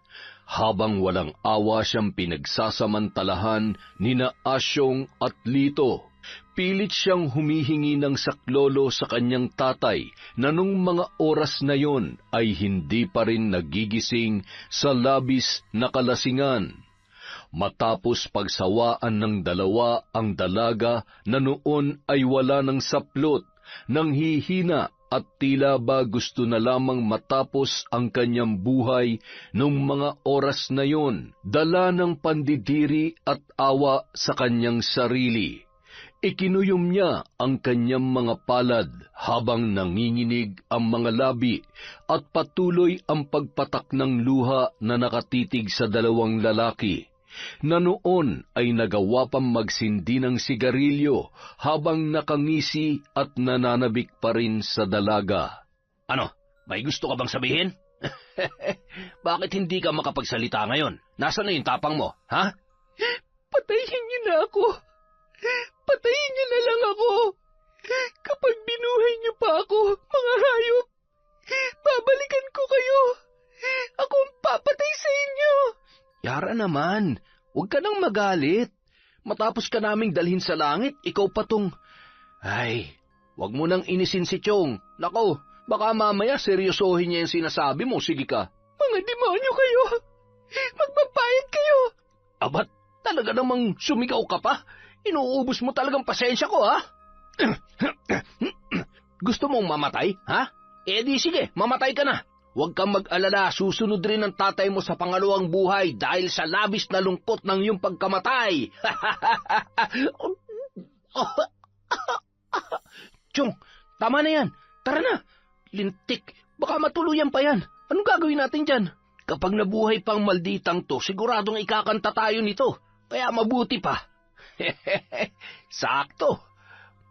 Habang walang awa siyang pinagsasamantalahan nina Asyong at Lito, pilit siyang humihingi ng saklolo sa kanyang tatay na nung mga oras na yon ay hindi pa rin nagigising sa labis na kalasingan. Matapos pagsawaan ng dalawa ang dalaga na noon ay wala ng saplot, nang hihina at tila ba gusto na lamang matapos ang kanyang buhay nung mga oras na yon, dala ng pandidiri at awa sa kanyang sarili. Ikinuyom niya ang kanyang mga palad habang nanginginig ang mga labi at patuloy ang pagpatak ng luha na nakatitig sa dalawang lalaki, na noon ay nagawa pang magsindi ng sigarilyo habang nakangisi at nananabik pa rin sa dalaga. Ano, may gusto ka bang sabihin? Bakit hindi ka makapagsalita ngayon? Nasaan na yung tapang mo, ha? Patayin niyo na ako. Patayin niyo na lang ako. Kapag binuhay niyo pa ako, mga hayop, babalikan ko kayo. Ako ang papatay sa inyo. Yara naman, huwag ka nang magalit. Matapos ka naming dalhin sa langit, ikaw pa tong... Ay, Huwag mo nang inisin si Chong. Nako, baka mamaya seryosohin niya yung sinasabi mo. Sige ka. Mga demonyo kayo! Magbabayad kayo! Abat, talaga namang sumigaw ka pa? Inuubos mo talagang pasensya ko, ha? Gusto mong mamatay, ha? Eh di sige, mamatay ka na. Huwag kang mag-alala, susunod rin ang tatay mo sa pangalawang buhay dahil sa labis na lungkot ng iyong pagkamatay. Chong, tama na yan. Tara na. Lintik, baka matuluyan pa yan. Anong gagawin natin dyan? Kapag nabuhay pang malditang to, siguradong ikakanta tayo nito. Kaya mabuti pa. Sakto.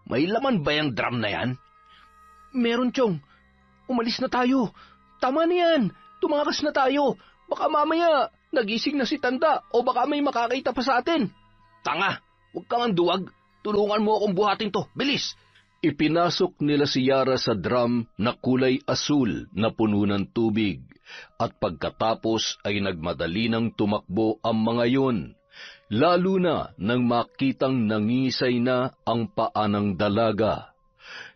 May laman ba yung drum na yan? Meron, Chong. Umalis na tayo. Tama na yan. Tumakas na tayo. Baka mamaya nagising na si Tanda o baka may makakita pa sa atin. Tanga, huwag kang anduwag. Tulungan mo akong buhatin to. Bilis! Ipinasok nila si Yara sa drum na kulay asul na puno ng tubig, at pagkatapos ay nagmadali ng tumakbo ang mga yun, lalo na nang makitang nangisay na ang paa ng dalaga.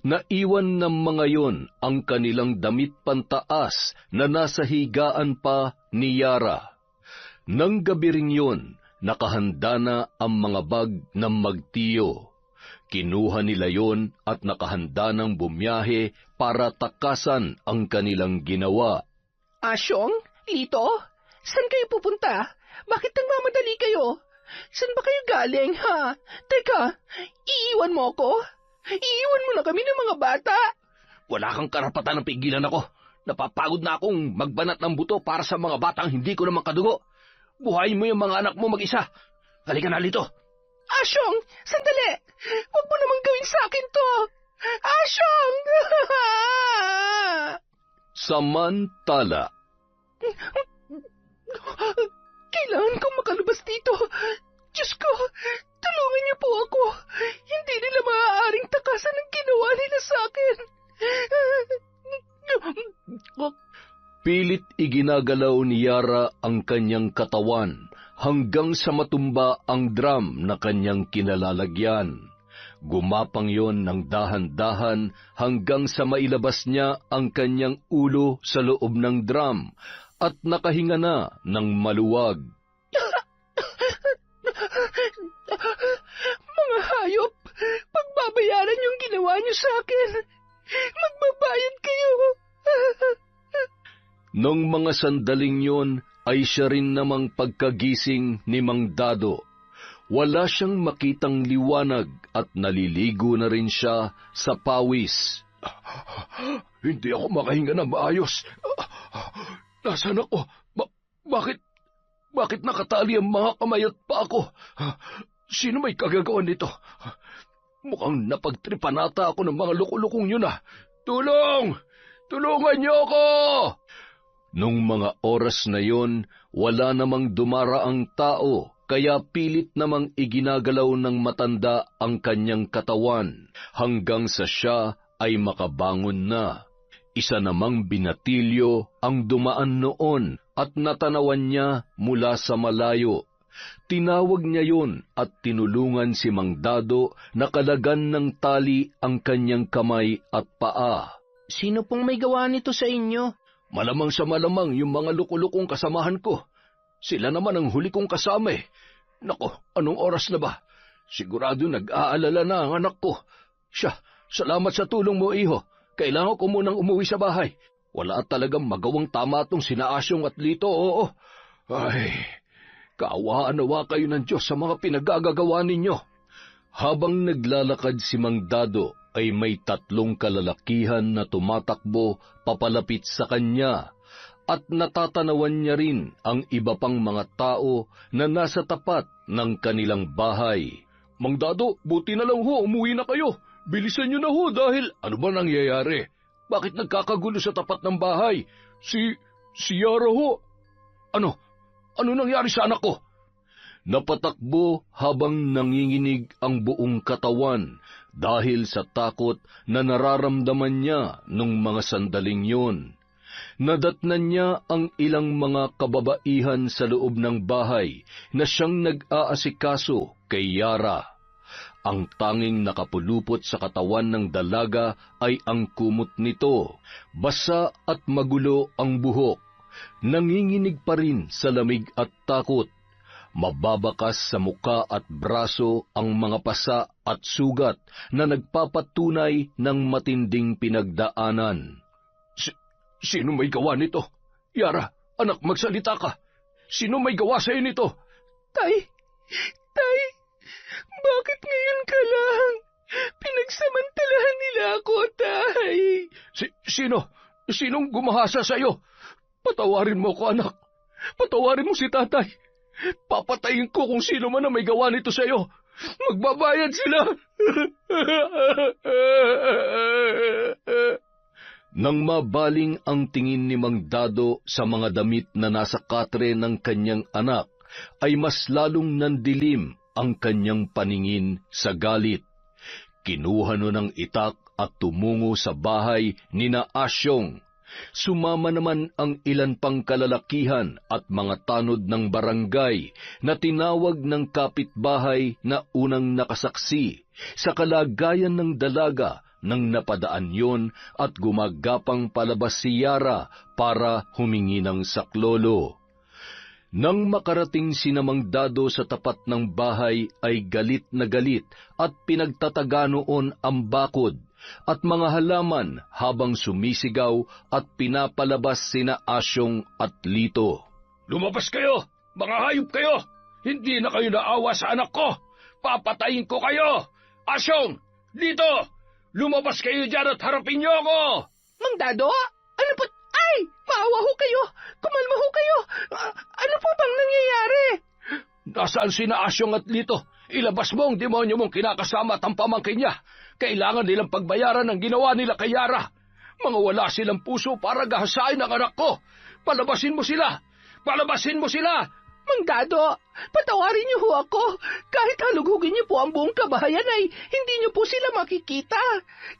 Naiwan ng mga yon ang kanilang damit pantaas na nasa higaan pa ni Yara. Nang gabi ring yun, nakahanda na ang mga bag ng magtiyo. Kinuha nila yon at nakahanda ng bumiyahe para takasan ang kanilang ginawa. Asyong? Lito? Saan kayo pupunta? Bakit nagmamadali kayo? Saan ba kayo galing, ha? Teka, iiwan mo ako? Iiwan mo na kami ng mga bata? Wala kang karapatan na pigilan ako. Napapagod na akong magbanat ng buto para sa mga batang hindi ko naman kadugo. Buhayin mo yung mga anak mo mag-isa. Halika na, Lito. Asyong, sandali! Huwag mo naman gawin sa akin to! Asyong! Samantala, Kailangan kong makalabas dito. Diyos ko, tulungan niyo po ako. Hindi nila maaaring takasan ang ginawa nila sa akin. pilit iginagalaw ni Yara ang kanyang katawan hanggang sa matumba ang drum na kanyang kinalalagyan. Gumapang yon ng dahan-dahan hanggang sa mailabas niya ang kanyang ulo sa loob ng drum at nakahinga na ng maluwag. Mga hayop, pagbabayaran yung ginawa niyo sa akin. Magbabayad kayo. Nung mga sandaling yon ay siya rin namang pagkagising ni Mang Dado. Wala siyang makitang liwanag at naliligo na rin siya sa pawis. Hindi ako makahinga na maayos. Nasaan ako? Bakit nakatali ang mga kamay at paa ko? Sino may kagagawan nito? Mukhang napagtripan nata ako ng mga lukulukong yun ah. Tulong! Tulungan niyo ako! Nung mga oras na yon, wala namang dumaraang tao, kaya pilit namang iginagalaw ng matanda ang kanyang katawan hanggang sa siya ay makabangon na. Isa namang binatilyo ang dumaan noon at natanawan niya mula sa malayo. Tinawag niya yon at tinulungan si Mang Dado na kalagan ng tali ang kanyang kamay at paa. Sino pong may gawa nito sa inyo? Malamang sa malamang yung mga lukulukong kasamahan ko. Sila naman ang huli kong kasama eh. Nako, anong oras na ba? Sigurado nag-aalala na ang anak ko. Siya, salamat sa tulong mo, iho. Kailangan ko munang umuwi sa bahay. Wala talagang magawang tama itong sina Asyong at Lito, oo. Ay, kaawaan nawa kayo ng Diyos sa mga pinagagagawa ninyo. Habang naglalakad si Mang Dado, ay may 3 kalalakihan na tumatakbo papalapit sa kanya at natatanawan niya rin ang iba pang mga tao na nasa tapat ng kanilang bahay. Mang Dado, buti na lang ho, umuwi na kayo. Bilisan niyo na ho dahil ano ba nangyayari? Bakit nagkakagulo sa tapat ng bahay? Si Yara ho. Ano nangyari sa anak ko? Napatakbo habang nanginginig ang buong katawan dahil sa takot na nararamdaman niya nung mga sandaling yon. Nadatnan niya ang ilang mga kababaihan sa loob ng bahay na siyang nag-aasikaso kay Yara. Ang tanging nakapulupot sa katawan ng dalaga ay ang kumot nito. Basa at magulo ang buhok. Nanginginig pa rin sa lamig at takot. Mababakas sa muka at braso ang mga pasa at sugat na nagpapatunay ng matinding pinagdaanan. Sino may gawa nito? Yara, anak, magsalita ka. Sino may gawa sa nito? Tay, bakit ngayon ka lang? Pinagsamantalahan nila ako, Tay. Sinong gumahasa sa iyo? Patawarin mo ko, anak. Patawarin mo si tatay. Papatayin ko kung sino man ang may gawa nito sa iyo. Magbabayad sila. Nang mabaling ang tingin ni Mang Dado sa mga damit na nasa katre ng kanyang anak, ay mas lalong nandilim ang kanyang paningin sa galit. Kinuha no ng itak at tumungo sa bahay ni na Asyong. Sumama naman ang ilan pang kalalakihan at mga tanod ng barangay na tinawag ng kapitbahay na unang nakasaksi sa kalagayan ng dalaga nang napadaan yon at gumagapang palabas si Yara para humingi ng saklolo. Nang makarating si Mang Dado sa tapat ng bahay ay galit na galit at pinagtataga noon ang bakod at mga halaman habang sumisigaw at pinapalabas sina Asyong at Lito. Lumabas kayo! Mga hayop kayo! Hindi na kayo naawa sa anak ko! Papatayin ko kayo! Asyong! Lito! Lumabas kayo dyan at harapin niyo ako! Mang Dado? Ano po? Ay! Maawa ho kayo! Kumalma ho kayo! Ano po bang nangyayari? Nasaan sina Asyong at Lito? Ilabas mo ang demonyo mong kinakasama at ang pamangkin niya. Kailangan nilang pagbayaran ng ginawa nila kay Yara. Mga wala silang puso para gahasain ang anak ko. Palabasin mo sila! Palabasin mo sila! Mang Dado, patawarin niyo ho ako. Kahit halughugin niyo po ang buong kabahayan ay hindi niyo po sila makikita.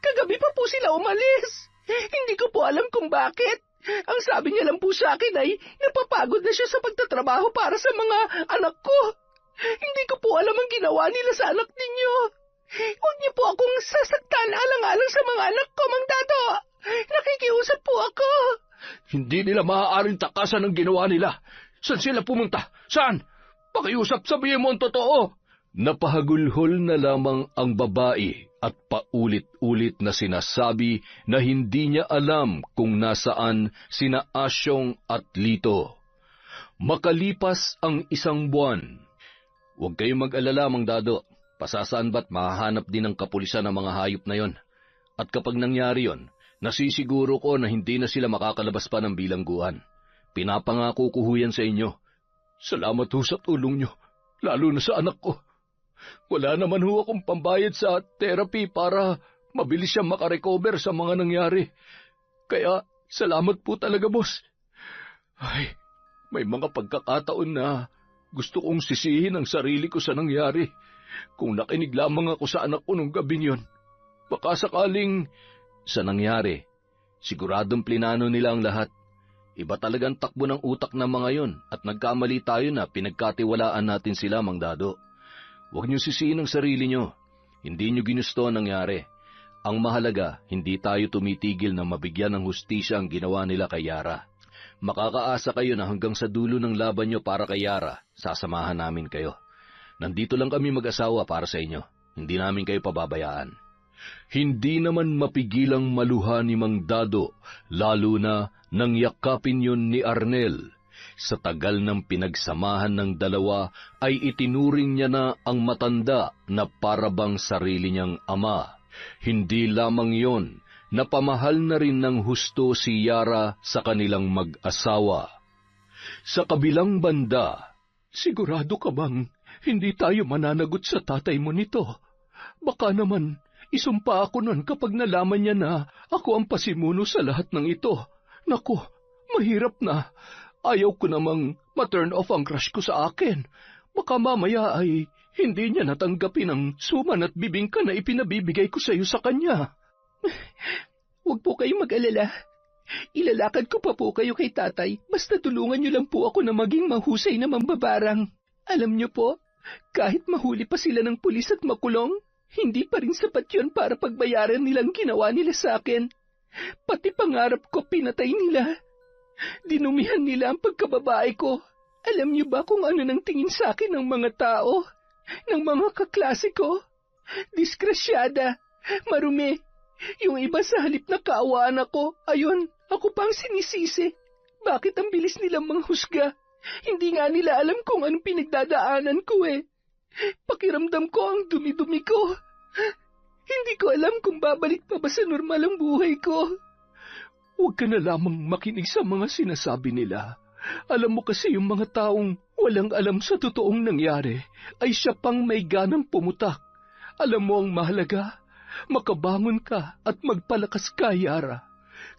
Kagabi pa po sila umalis. Hindi ko po alam kung bakit. Ang sabi niya lang po sa akin ay napapagod na siya sa pagtatrabaho para sa mga anak ko. Hindi ko po alam ang ginawa nila sa anak ninyo. Huwag niyo po akong sasaktan alang-alang sa mga anak ko, Mang Dado. Nakikiusap po ako. Hindi nila maaaring takasan ang ginawa nila. Saan sila pumunta? Saan? Pakiusap, sabihin mo ang totoo. Napahagulhol na lamang ang babae at paulit-ulit na sinasabi na hindi niya alam kung nasaan sina Asyong at Lito. Makalipas ang 1 buwan. Huwag kayong mag-alala, Mang Dado. Pasasaan ba't mahahanap din ng kapulisan ng mga hayop na yon? At kapag nangyari yon, nasisiguro ko na hindi na sila makakalabas pa ng bilangguan. Pinapangako ko yan sa inyo. Salamat ho sa tulong nyo, lalo na sa anak ko. Wala naman ho akong pambayad sa therapy para mabilis siyang makarecover sa mga nangyari. Kaya salamat po talaga, boss. Ay, may mga pagkakataon na gusto kong sisihin ang sarili ko sa nangyari. Kung nakinig lamang ako sa anak ko nung gabi niyon, baka sakaling sa nangyari, siguradong plinano nila ang lahat. Iba talagang takbo ng utak ng mga yon at nagkamali tayo na pinagkatiwalaan natin sila, Mang Dado. Huwag niyo sisihin ang sarili niyo. Hindi niyo ginusto ang nangyari. Ang mahalaga, hindi tayo tumitigil na mabigyan ng hustisya ang ginawa nila kay Yara. Makakaasa kayo na hanggang sa dulo ng laban niyo para kay Yara, sasamahan namin kayo. Nandito lang kami mag-asawa para sa inyo. Hindi namin kayo pababayaan. Hindi naman mapigilang maluha ni Mang Dado, lalo na nang yakapin yun ni Arnel. Sa tagal ng pinagsamahan ng dalawa, ay itinuring niya na ang matanda na parabang sarili niyang ama. Hindi lamang yon, napamahal na rin ng husto si Yara sa kanilang mag-asawa. Sa kabilang banda, sigurado ka bang hindi tayo mananagot sa tatay mo nito? Baka naman isumpa ako nun kapag nalaman niya na ako ang pasimuno sa lahat ng ito. Naku, mahirap na. Ayaw ko namang ma-turn off ang crush ko sa akin. Baka mamaya ay hindi niya natanggapin ang suman at bibingka na ipinabibigay ko sa iyo sa kanya. Huwag po kayong mag-alala. Ilalakad ko pa po kayo kay tatay. Basta tulungan niyo lang po ako na maging mahusay na mambabarang. Alam niyo po, Kahit mahuli pa sila ng pulis at makulong, hindi pa rin sapat yun para pagbayaran nilang ginawa nila sa akin. Pati pangarap ko pinatay nila. Dinumihan nila ang pagkababae ko. Alam niyo ba kung ano nang tingin sa akin ng mga tao? Ng mga kaklase ko? Diskrasyada, marumi. Yung iba sa halip na kaawaan ako, ayun, ako pang sinisisi. Bakit ang bilis nilang manghusga? Hindi nga nila alam kung anong pinagdadaanan ko eh. Pakiramdam ko ang dumi-dumi ko. Hindi ko alam kung babalik pa ba sa normal ang buhay ko. Huwag ka na lamang makinig sa mga sinasabi nila. Alam mo kasi yung mga taong walang alam sa totoong nangyari ay siya pang may ganang pumutak. Alam mo ang mahalaga, makabangon ka at magpalakas ka, Yara.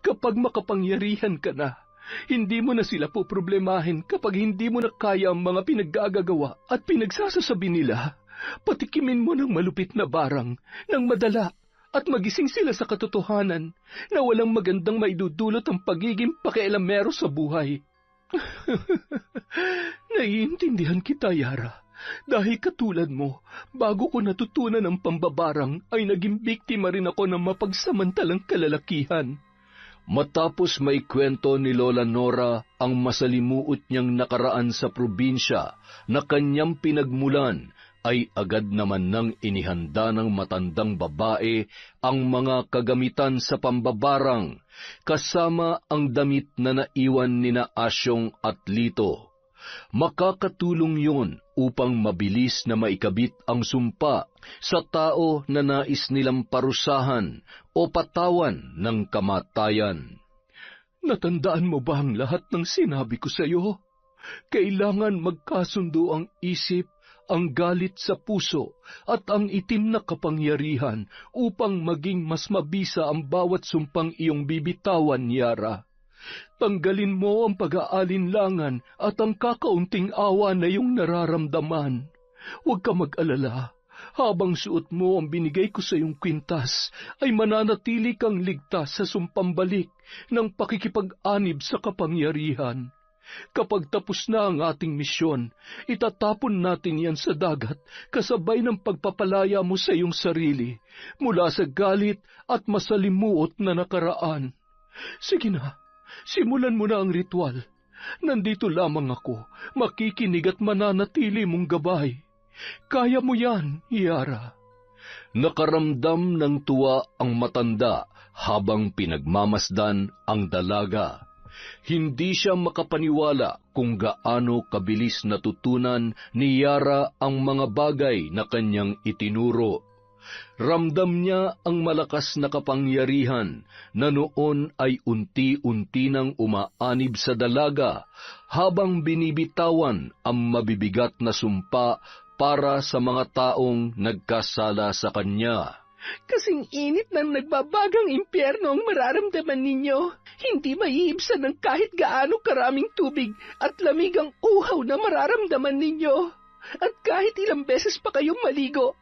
Kapag makapangyarihan ka na, hindi mo na sila poproblemahin kapag hindi mo na kaya ang mga pinaggagawa at pinagsasasabi nila. Patikimin mo ng malupit na barang, ng madala, at magising sila sa katotohanan na walang magandang maidudulot ang pagiging pakialamero sa buhay. Naiintindihan kita, Yara. Dahil katulad mo, bago ko natutunan ang pambabarang ay naging biktima rin ako ng mapagsamantalang kalalakihan. Matapos may kwento ni Lola Nora ang masalimuot niyang nakaraan sa probinsya na kanyang pinagmulan, ay agad naman nang inihanda ng matandang babae ang mga kagamitan sa pambabarang, kasama ang damit na naiwan nina Asyong at Lito. Makakatulong yun upang mabilis na maikabit ang sumpa sa tao na nais nilang parusahan o patawan ng kamatayan. Natandaan mo ba ang lahat ng sinabi ko sa iyo? Kailangan magkasundo ang isip, ang galit sa puso, at ang itim na kapangyarihan upang maging mas mabisa ang bawat sumpang iyong bibitawan, Yara. Tanggalin mo ang pag-aalinlangan at ang kakaunting awa na iyong nararamdaman. Huwag ka mag-alala. Habang suot mo ang binigay ko sa iyong kwintas, ay mananatili kang ligtas sa sumpambalik ng pakikipag-anib sa kapangyarihan. Kapag tapos na ang ating misyon, itatapon natin yan sa dagat kasabay ng pagpapalaya mo sa iyong sarili mula sa galit at masalimuot na nakaraan. Sige na, simulan mo na ang ritual. Nandito lamang ako, makikinig at mananatili mong gabay. Kaya mo yan, Yara. Nakaramdam ng tuwa ang matanda habang pinagmamasdan ang dalaga. Hindi siya makapaniwala kung gaano kabilis natutunan ni Yara ang mga bagay na kanyang itinuro. Ramdam niya ang malakas na kapangyarihan na noon ay unti-unti nang umaanib sa dalaga habang binibitawan ang mabibigat na sumpa para sa mga taong nagkasala sa kanya. Kasing init ng nagbabagang impyerno ang mararamdaman ninyo. Hindi maiibsan ng kahit gaano karaming tubig at lamig ang uhaw na mararamdaman ninyo. At kahit ilang beses pa kayong maligo,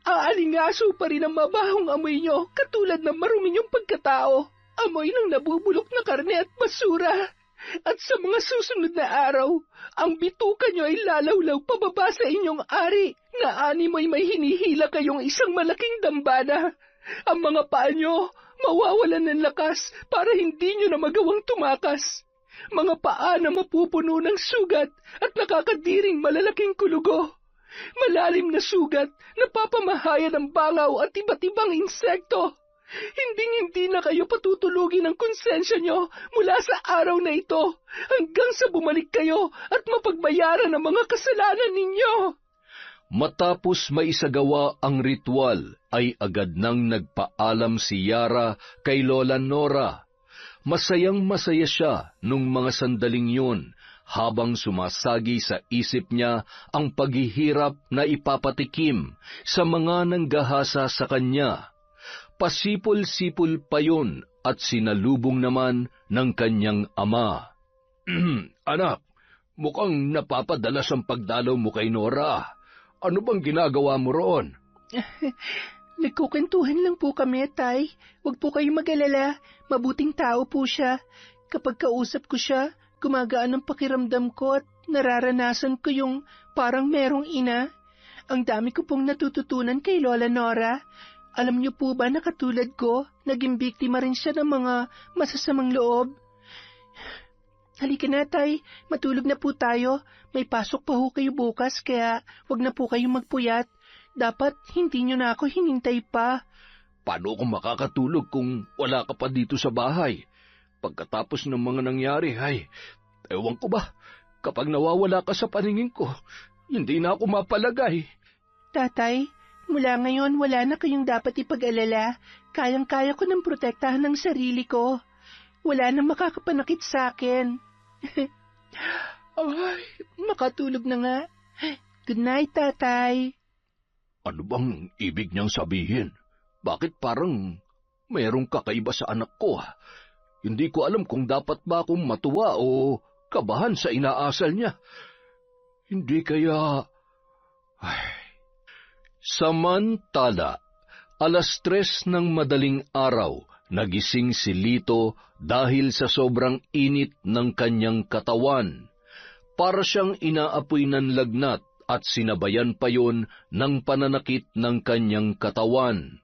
aalingaso pa rin ang mabahong amoy nyo katulad ng marumi nyong pagkatao. Amoy ng nabubulok na karne at basura. At sa mga susunod na araw, ang bituka nyo ay lalawlaw pababa sa inyong ari na animoy may hinihila kayong isang malaking dambana. Ang mga paa nyo mawawalan ng lakas para hindi nyo na magawang tumakas. Mga paa na mapupuno ng sugat at nakakadiring malalaking kulugo. Malalim na sugat na papamahayan ng bangaw at iba't ibang insekto. Hinding-hindi na kayo patutulugin ng konsensya nyo mula sa araw na ito hanggang sa bumalik kayo at mapagbayaran ang mga kasalanan ninyo. Matapos maisagawa ang ritual, ay agad nang nagpaalam si Yara kay Lola Nora. Masayang-masaya siya nung mga sandaling yun habang sumasagi sa isip niya ang paghihirap na ipapatikim sa mga nanggahasa sa kanya. Pasipol-sipol pa yun at sinalubong naman ng kanyang ama. Anak, mukhang napapadalas ang pagdalaw mo kay Nora. Ano bang ginagawa mo roon? Nagkukwentuhan lang po kami, Tay. Huwag po kayong mag-alala. Mabuting tao po siya. Kapag kausap ko siya, gumagaan ang pakiramdam ko at nararanasan ko yung parang merong ina. Ang dami ko pong natututunan kay Lola Nora. Alam niyo po ba na katulad ko, naging biktima rin siya ng mga masasamang loob? Halika na, Tay. Matulog na po tayo. May pasok pa ho kayo bukas, kaya wag na po kayong magpuyat. Dapat hindi niyo na ako hinintay pa. Paano ako makakatulog kung wala ka pa dito sa bahay? Pagkatapos ng mga nangyari, ewan ko ba, kapag nawawala ka sa paningin ko, hindi na ako mapalagay. Tatay, mula ngayon wala na kayong dapat ipag-alala. Kayang-kaya ko ng protektahan ng sarili ko. Wala nang makakapanakit sa akin. Ay, makatulog na nga. Good night, Tatay. Ano bang ibig niyang sabihin? Bakit parang mayroong kakaiba sa anak ko? Hindi ko alam kung dapat ba akong matuwa o kabahan sa inaasal niya. Hindi kaya... Samantala, 3:00 ng madaling araw, nagising si Lito dahil sa sobrang init ng kanyang katawan. Para siyang inaapoy ng lagnat at sinabayan pa yon ng pananakit ng kanyang katawan.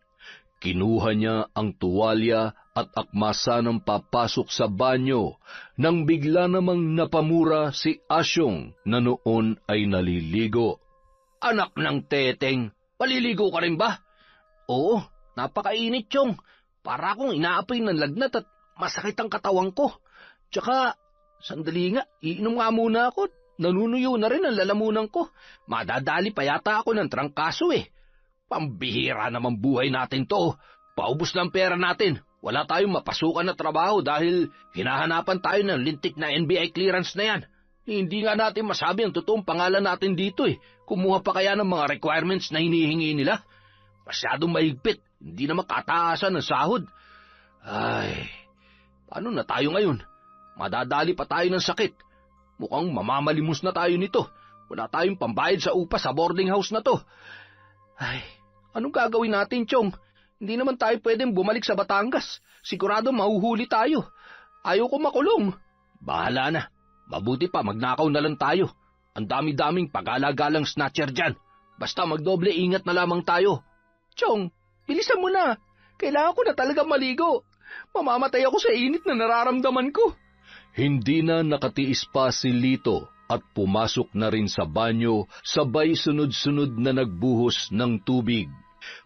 Kinuha niya ang tuwalya at akmasa ng papasok sa banyo nang bigla namang napamura si Asyong na noon ay naliligo. Anak ng teteng, paliligo ka rin ba? Oo, napakainit, Chong. Para akong inaapoy ng lagnat at masakit ang katawan ko. Tsaka, sandali nga, iinom nga muna ako. Nanunuyo na rin ang lalamunan ko. Madadali pa yata ako ng trangkaso eh. Pambihira naman buhay natin to. Paubos ng pera natin. Wala tayong mapasukan na trabaho dahil hinahanapan tayo ng lintik na NBI clearance na yan. Hindi nga natin masabi ang totoong pangalan natin dito eh. Kumuha pa kaya ng mga requirements na hinihingi nila? Masyadong mahigpit. Hindi na makataasan ng sahod. Ay, paano na tayo ngayon? Madadali pa tayo ng sakit. Mukhang mamamalimos na tayo nito. Wala tayong pambayad sa upa sa boarding house na to. Ay, anong gagawin natin, Chong? Hindi naman tayo pwedeng bumalik sa Batangas. Sigurado mahuhuli tayo. Ayaw ko makulong. Bahala na. Mabuti pa magnakaw na lang tayo. Ang dami-daming pag-alagalang snatcher dyan. Basta magdoble ingat na lamang tayo. Chong, bilisan mo na. Kailangan ko na talaga maligo. Mamamatay ako sa init na nararamdaman ko. Hindi na nakatiis pa si Lito at pumasok na rin sa banyo sabay sunod-sunod na nagbuhos ng tubig.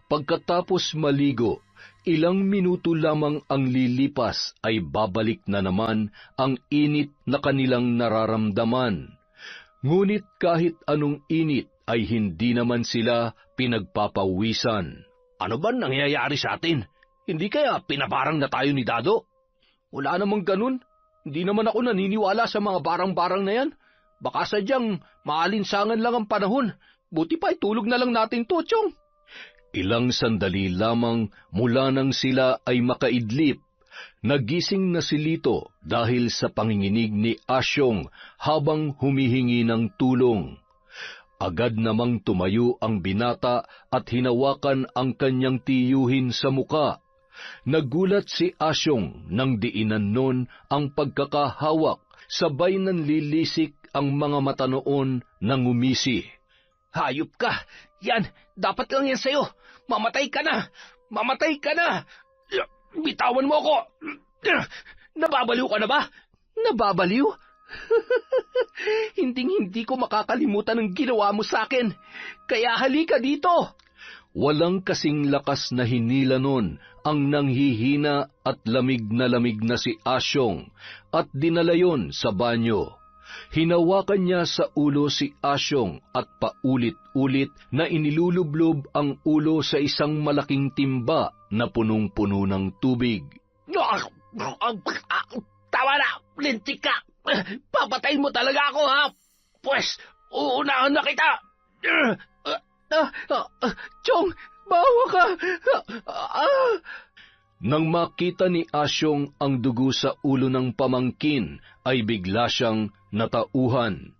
Pagkatapos maligo, ilang minuto lamang ang lilipas ay babalik na naman ang init na kanilang nararamdaman. Ngunit kahit anong init ay hindi naman sila pinagpapawisan. Ano ba nangyayari sa atin? Hindi kaya pinabarang na tayo ni Dado? Wala namang ganun. Hindi naman ako naniniwala sa mga barang-barang na yan. Baka sadyang maalinsangan lang ang panahon. Buti pa itulog na lang natin to, Chong. Ilang sandali lamang mula nang sila ay makaidlip. Nagising na si Lito dahil sa panginginig ni Asyong habang humihingi ng tulong. Agad namang tumayo ang binata at hinawakan ang kanyang tiyuhin sa muka. Nagulat si Asyong nang diinan nun ang pagkakahawak, sabay nanlilisik ang mga mata noon na ngumisi. Hayop ka! Yan! Dapat lang yan sa'yo! Mamatay ka na! Mamatay ka na! Bitawan mo ako! Nababaliw ka na ba? Nababaliw? Hinding-hindi ko makakalimutan ang ginawa mo sa akin. Kaya halika dito! Walang kasing lakas na hinila nun ang nanghihina at lamig na si Asyong at dinala yon sa banyo. Hinawakan niya sa ulo si Asyong at paulit-ulit na inilulublob ang ulo sa isang malaking timba na punong-puno ng tubig. Tama na! Lintik ka! Papatayin mo talaga ako, ha? Pwes, uunahan na kita! Chong, bawa ka! Nang makita ni Asyong ang dugo sa ulo ng pamangkin, ay bigla siyang natauhan.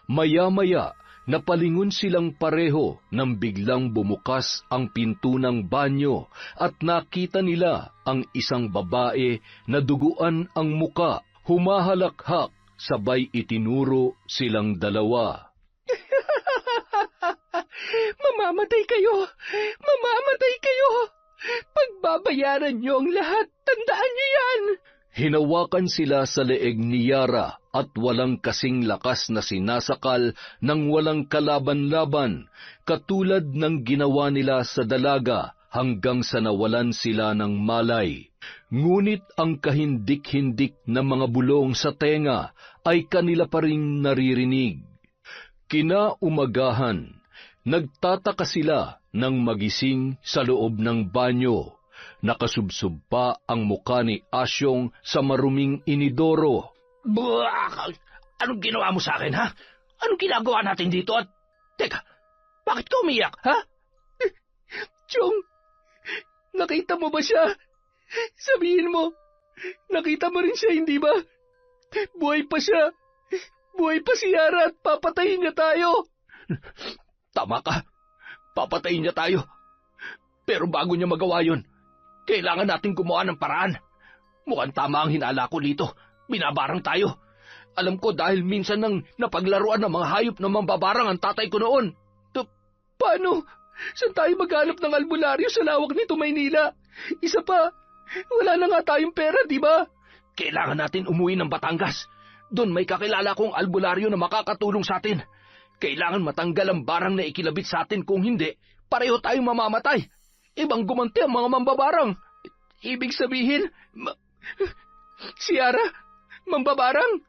Maya-maya, napalingon silang pareho nang biglang bumukas ang pinto ng banyo at nakita nila ang isang babae na duguan ang muka, humahalakhak, sabay itinuro silang dalawa. Mamamatay kayo! Mamamatay kayo! Pagbabayaran niyo ang lahat, tandaan niyo yan! Hinawakan sila sa leeg ni Yara at walang kasing lakas na sinasakal ng walang kalaban-laban, katulad ng ginawa nila sa dalaga hanggang sa nawalan sila ng malay. Ngunit ang kahindik-hindik na mga bulong sa tenga ay kanila pa ring naririnig. Kinaumagahan, nagtataka sila nang magising sa loob ng banyo. Nakasubsob pa ang muka ni Asyong sa maruming inidoro. Buwak! Anong ginawa mo sa akin, ha? Anong ginagawa natin dito at... Teka, bakit ka umiyak, ha? Chong, nakita mo ba siya? Sabihin mo, nakita mo rin siya, hindi ba? Buhay pa siya. Buhay pa si Yara at papatayin niya tayo. Tama ka. Papatayin niya tayo. Pero bago niya magawa yun, kailangan natin gumawa ng paraan. Mukhang tama ang hinala ko dito. Binabarang tayo. Alam ko dahil minsan nang napaglaruan ng mga hayop na mambabarang ang tatay ko noon. Paano? Saan tayo maghanap ng albularyo sa lawak nito, Maynila? Isa pa, wala na nga tayong pera, di ba? Kailangan natin umuwi ng Batangas. Doon may kakilala kong albularyo na makakatulong sa atin. Kailangan matanggal ang barang na ikilabit sa atin, kung hindi, pareho tayong mamamatay. Ibang gumanti ang mga mambabarang. Ibig sabihin, si Yara, mambabarang?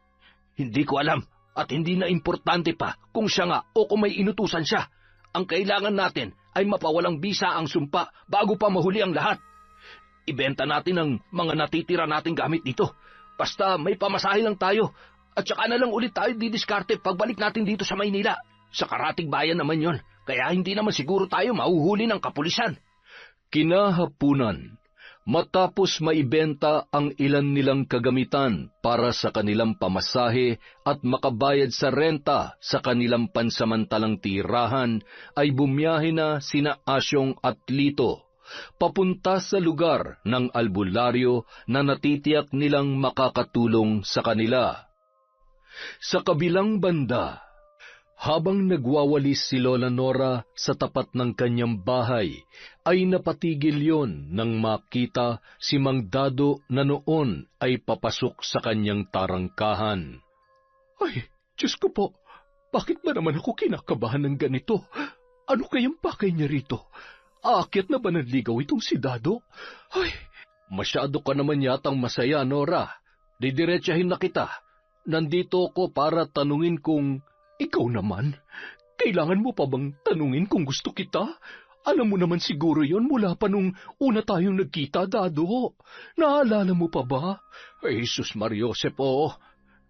Hindi ko alam at hindi na importante pa kung siya nga o kung may inutusan siya. Ang kailangan natin ay mapawalang bisa ang sumpa bago pa mahuli ang lahat. Ibenta natin ang mga natitira nating gamit dito. Basta may pamasahe lang tayo at saka na lang ulit tayo didiskarte pagbalik natin dito sa Maynila. Sa karatig bayan naman yon, kaya hindi naman siguro tayo mahuhuli ng kapulisan. Kinahapunan, matapos maibenta ang ilan nilang kagamitan para sa kanilang pamasahe at makabayad sa renta sa kanilang pansamantalang tirahan, ay bumiyahe na sina Asyong at Lito, papunta sa lugar ng albularyo na natitiyak nilang makakatulong sa kanila. Sa kabilang banda, habang nagwawalis si Lola Nora sa tapat ng kanyang bahay, ay napatigil yon nang makita si Mang Dado na noon ay papasok sa kanyang tarangkahan. Ay, Diyos ko po, bakit ba naman ako kinakabahan ng ganito? Ano kayang pakay niya rito? Aakyat na ba ng ligaw itong si Dado? Ay, masyado ka naman yatang masaya, Nora. Didiretsahin na kita. Nandito ako para tanungin kung... Ikaw naman, kailangan mo pa bang tanungin kung gusto kita? Alam mo naman siguro yon mula pa nung una tayong nagkita, Dado. Naalala mo pa ba? Ay, Jesus Mariosepo,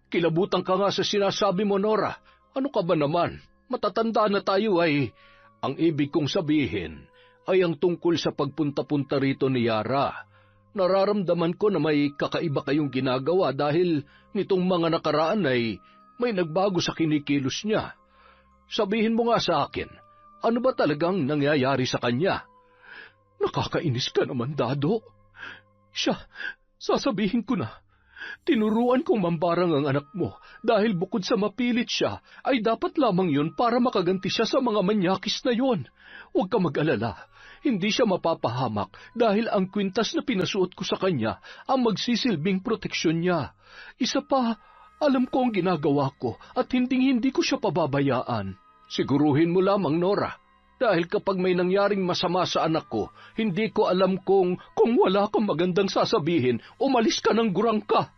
kilabutan ka nga sa sinasabi mo, Nora. Ano ka ba naman? Matatanda na tayo ay... Ang ibig kong sabihin ay ang tungkol sa pagpunta-punta rito ni Yara. Nararamdaman ko na may kakaiba kayong ginagawa dahil nitong mga nakaraan ay... may nagbago sa kinikilos niya. Sabihin mo nga sa akin, ano ba talagang nangyayari sa kanya? Nakakainis ka naman, Dado. Siya, sasabihin ko na. Tinuruan kong mambarang ang anak mo dahil bukod sa mapilit siya, ay dapat lamang yun para makaganti siya sa mga manyakis na yon. Huwag ka mag-alala. Hindi siya mapapahamak dahil ang kwintas na pinasuot ko sa kanya ang magsisilbing proteksyon niya. Isa pa, alam ko ang ginagawa ko at hindi ko siya pababayaan. Siguruhin mo lamang, Nora, dahil kapag may nangyaring masama sa anak ko, hindi ko alam kung wala kang magandang sasabihin, umalis ka ng gurang ka.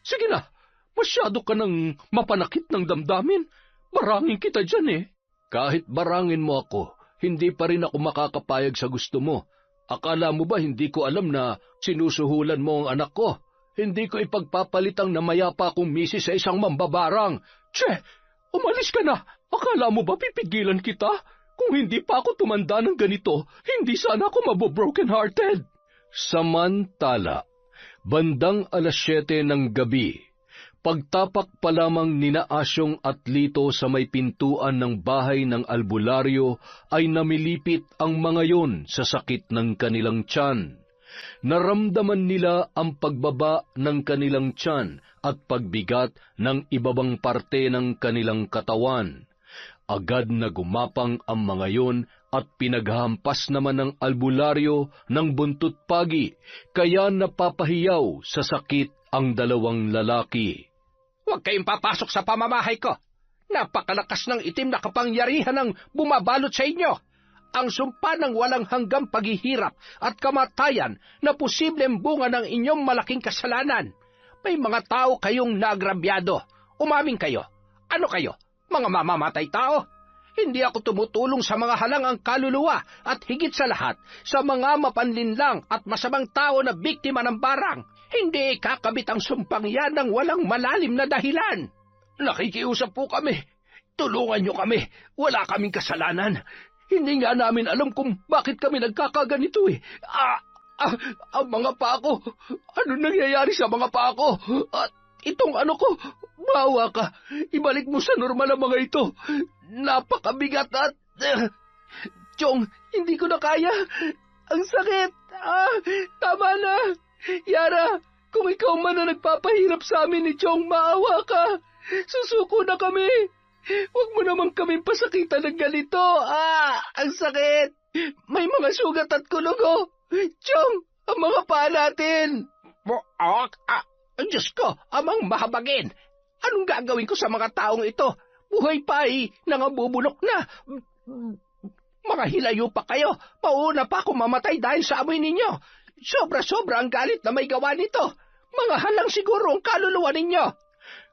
Sige na, masyado ka nang mapanakit ng damdamin. Barangin kita dyan eh. Kahit barangin mo ako, hindi pa rin ako makakapayag sa gusto mo. Akala mo ba hindi ko alam na sinusuhulan mo ang anak ko? Hindi ko ipagpapalitang na mayapa akong misis sa isang mambabarang. Che, umalis ka na. Akala mo ba pipigilan kita? Kung hindi pa ako tumanda ng ganito, hindi sana ako mabobroken-hearted. Samantala, bandang 7:00 ng gabi, pagtapak pa lamang nina Asyong at Lito sa may pintuan ng bahay ng albularyo, ay namilipit ang mga yon sa sakit ng kanilang tiyan. Naramdaman nila ang pagbaba ng kanilang tiyan at pagbigat ng ibabang parte ng kanilang katawan. Agad na gumapang ang mga yon at pinaghampas naman ng albularyo ng buntot pagi, kaya napapahiyaw sa sakit ang dalawang lalaki. Huwag kayong papasok sa pamamahay ko. Napakalakas ng itim na kapangyarihan ng bumabalot sa inyo. Ang sumpa ng walang hanggang paghihirap at kamatayan na posibleng bunga ng inyong malaking kasalanan. May mga tao kayong naagrabyado. Umamin kayo. Ano kayo? Mga mamamatay tao? Hindi ako tumutulong sa mga halangang kaluluwa at higit sa lahat, sa mga mapanlinlang at masamang tao na biktima ng barang. Hindi ikakabit ang sumpang yan ng walang malalim na dahilan. Nakikiusap po kami. Tulungan niyo kami. Wala kaming kasalanan. Hindi nga namin alam kung bakit kami nagkakaganito eh. Ang mga paa ko. Ano nangyayari sa mga paa ko? At itong ano ko, maawa ka. Ibalik mo sa normal ang mga ito. Napakabigat at... Chong, hindi ko na kaya. Ang sakit. Tama na. Yara, kung ikaw man na nagpapahirap sa amin ni Chong, maawa ka. Susuko na kami. Huwag mo naman kaming pasakitan ng ganito. Ang sakit. May mga sugat at kulugo. Chong, ang mga paa natin. Diyos ko, amang mahabagin. Anong gagawin ko sa mga taong ito? Buhay pa nangabubulok na. Mga hilayo pa kayo. Pauna pa ako mamatay dahil sa amoy ninyo. Sobra-sobra ang galit na may gawa nito. Mga halang siguro ang kaluluwa ninyo.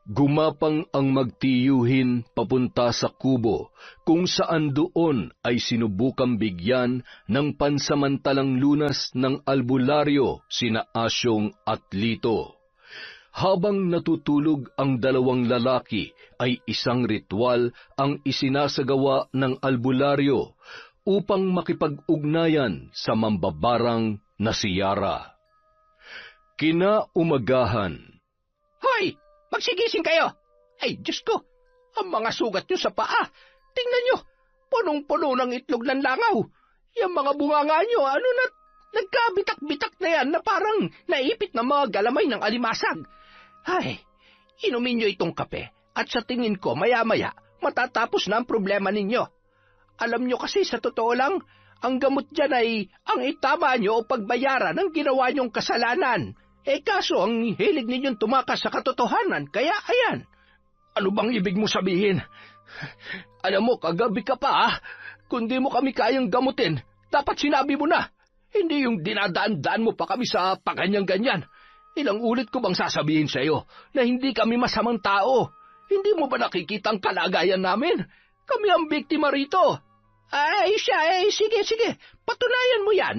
Gumapang ang magtiyuhin papunta sa kubo, kung saan doon ay sinubukang bigyan ng pansamantalang lunas ng albularyo sina Asyong at Lito. Habang natutulog ang dalawang lalaki, ay isang ritual ang isinasagawa ng albularyo upang makipag-ugnayan sa mambabarang na si Yara. Kinaumagahan. Hoy! Magsigising kayo! Ay, Diyos ko! Ang mga sugat nyo sa paa! Tingnan nyo! Punong-puno ng itlog ng langaw! Yung mga bunganga nyo, nagkabitak-bitak na yan na parang naipit na mga galamay ng alimasag. Ay, inumin nyo itong kape at sa tingin ko maya-maya matatapos na ang problema ninyo. Alam nyo kasi sa totoo lang, ang gamot dyan ay ang itama nyo o pagbayaran ng ginawa nyong kasalanan. Kaso ang hilig ninyong tumakas sa katotohanan, kaya ayan. Ano bang ibig mo sabihin? Alam mo, kagabi ka pa Kung di mo kami kayang gamutin, dapat sinabi mo na. Hindi yung dinadaan-daan mo pa kami sa paganyan-ganyan. Ilang ulit ko bang sasabihin sa iyo na hindi kami masamang tao? Hindi mo ba nakikita ang kalagayan namin? Kami ang biktima rito. Sige, patunayan mo yan.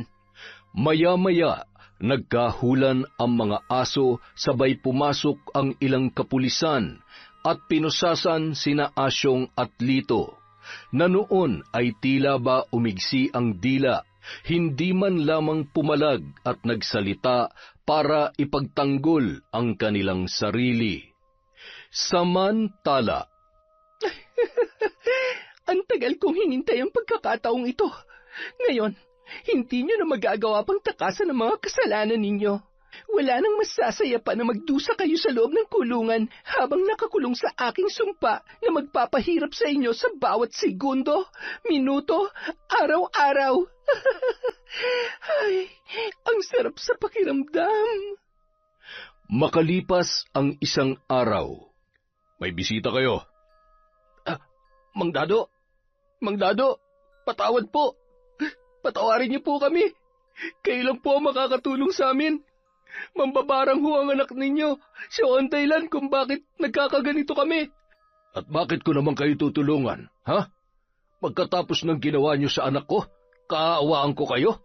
Maya-maya, nagkahulan ang mga aso, sabay pumasok ang ilang kapulisan at pinusasan sina Asyong at Lito, na noon ay tila ba umigsi ang dila, hindi man lamang pumalag at nagsalita para ipagtanggol ang kanilang sarili. Samantala, ang tagal kong hinintay ang pagkakataong ito. Ngayon, hindi nyo na magagawa pang takasan ang mga kasalanan ninyo. Wala nang masasaya pa na magdusa kayo sa loob ng kulungan habang nakakulong sa aking sumpa na magpapahirap sa inyo sa bawat segundo, minuto, araw-araw. Ay, ang sarap sa pakiramdam. Makalipas ang isang araw. May bisita kayo. Mang Dado, patawad po. Patawarin niyo po kami. Kayo lang po ang makakatulong sa amin. Mambabarang ho ang anak ninyo. Siya ang dahilan kung bakit nagkakaganito kami. At bakit ko naman kayo tutulungan, ha? Pagkatapos ng ginawa niyo sa anak ko, kaawaan ko kayo?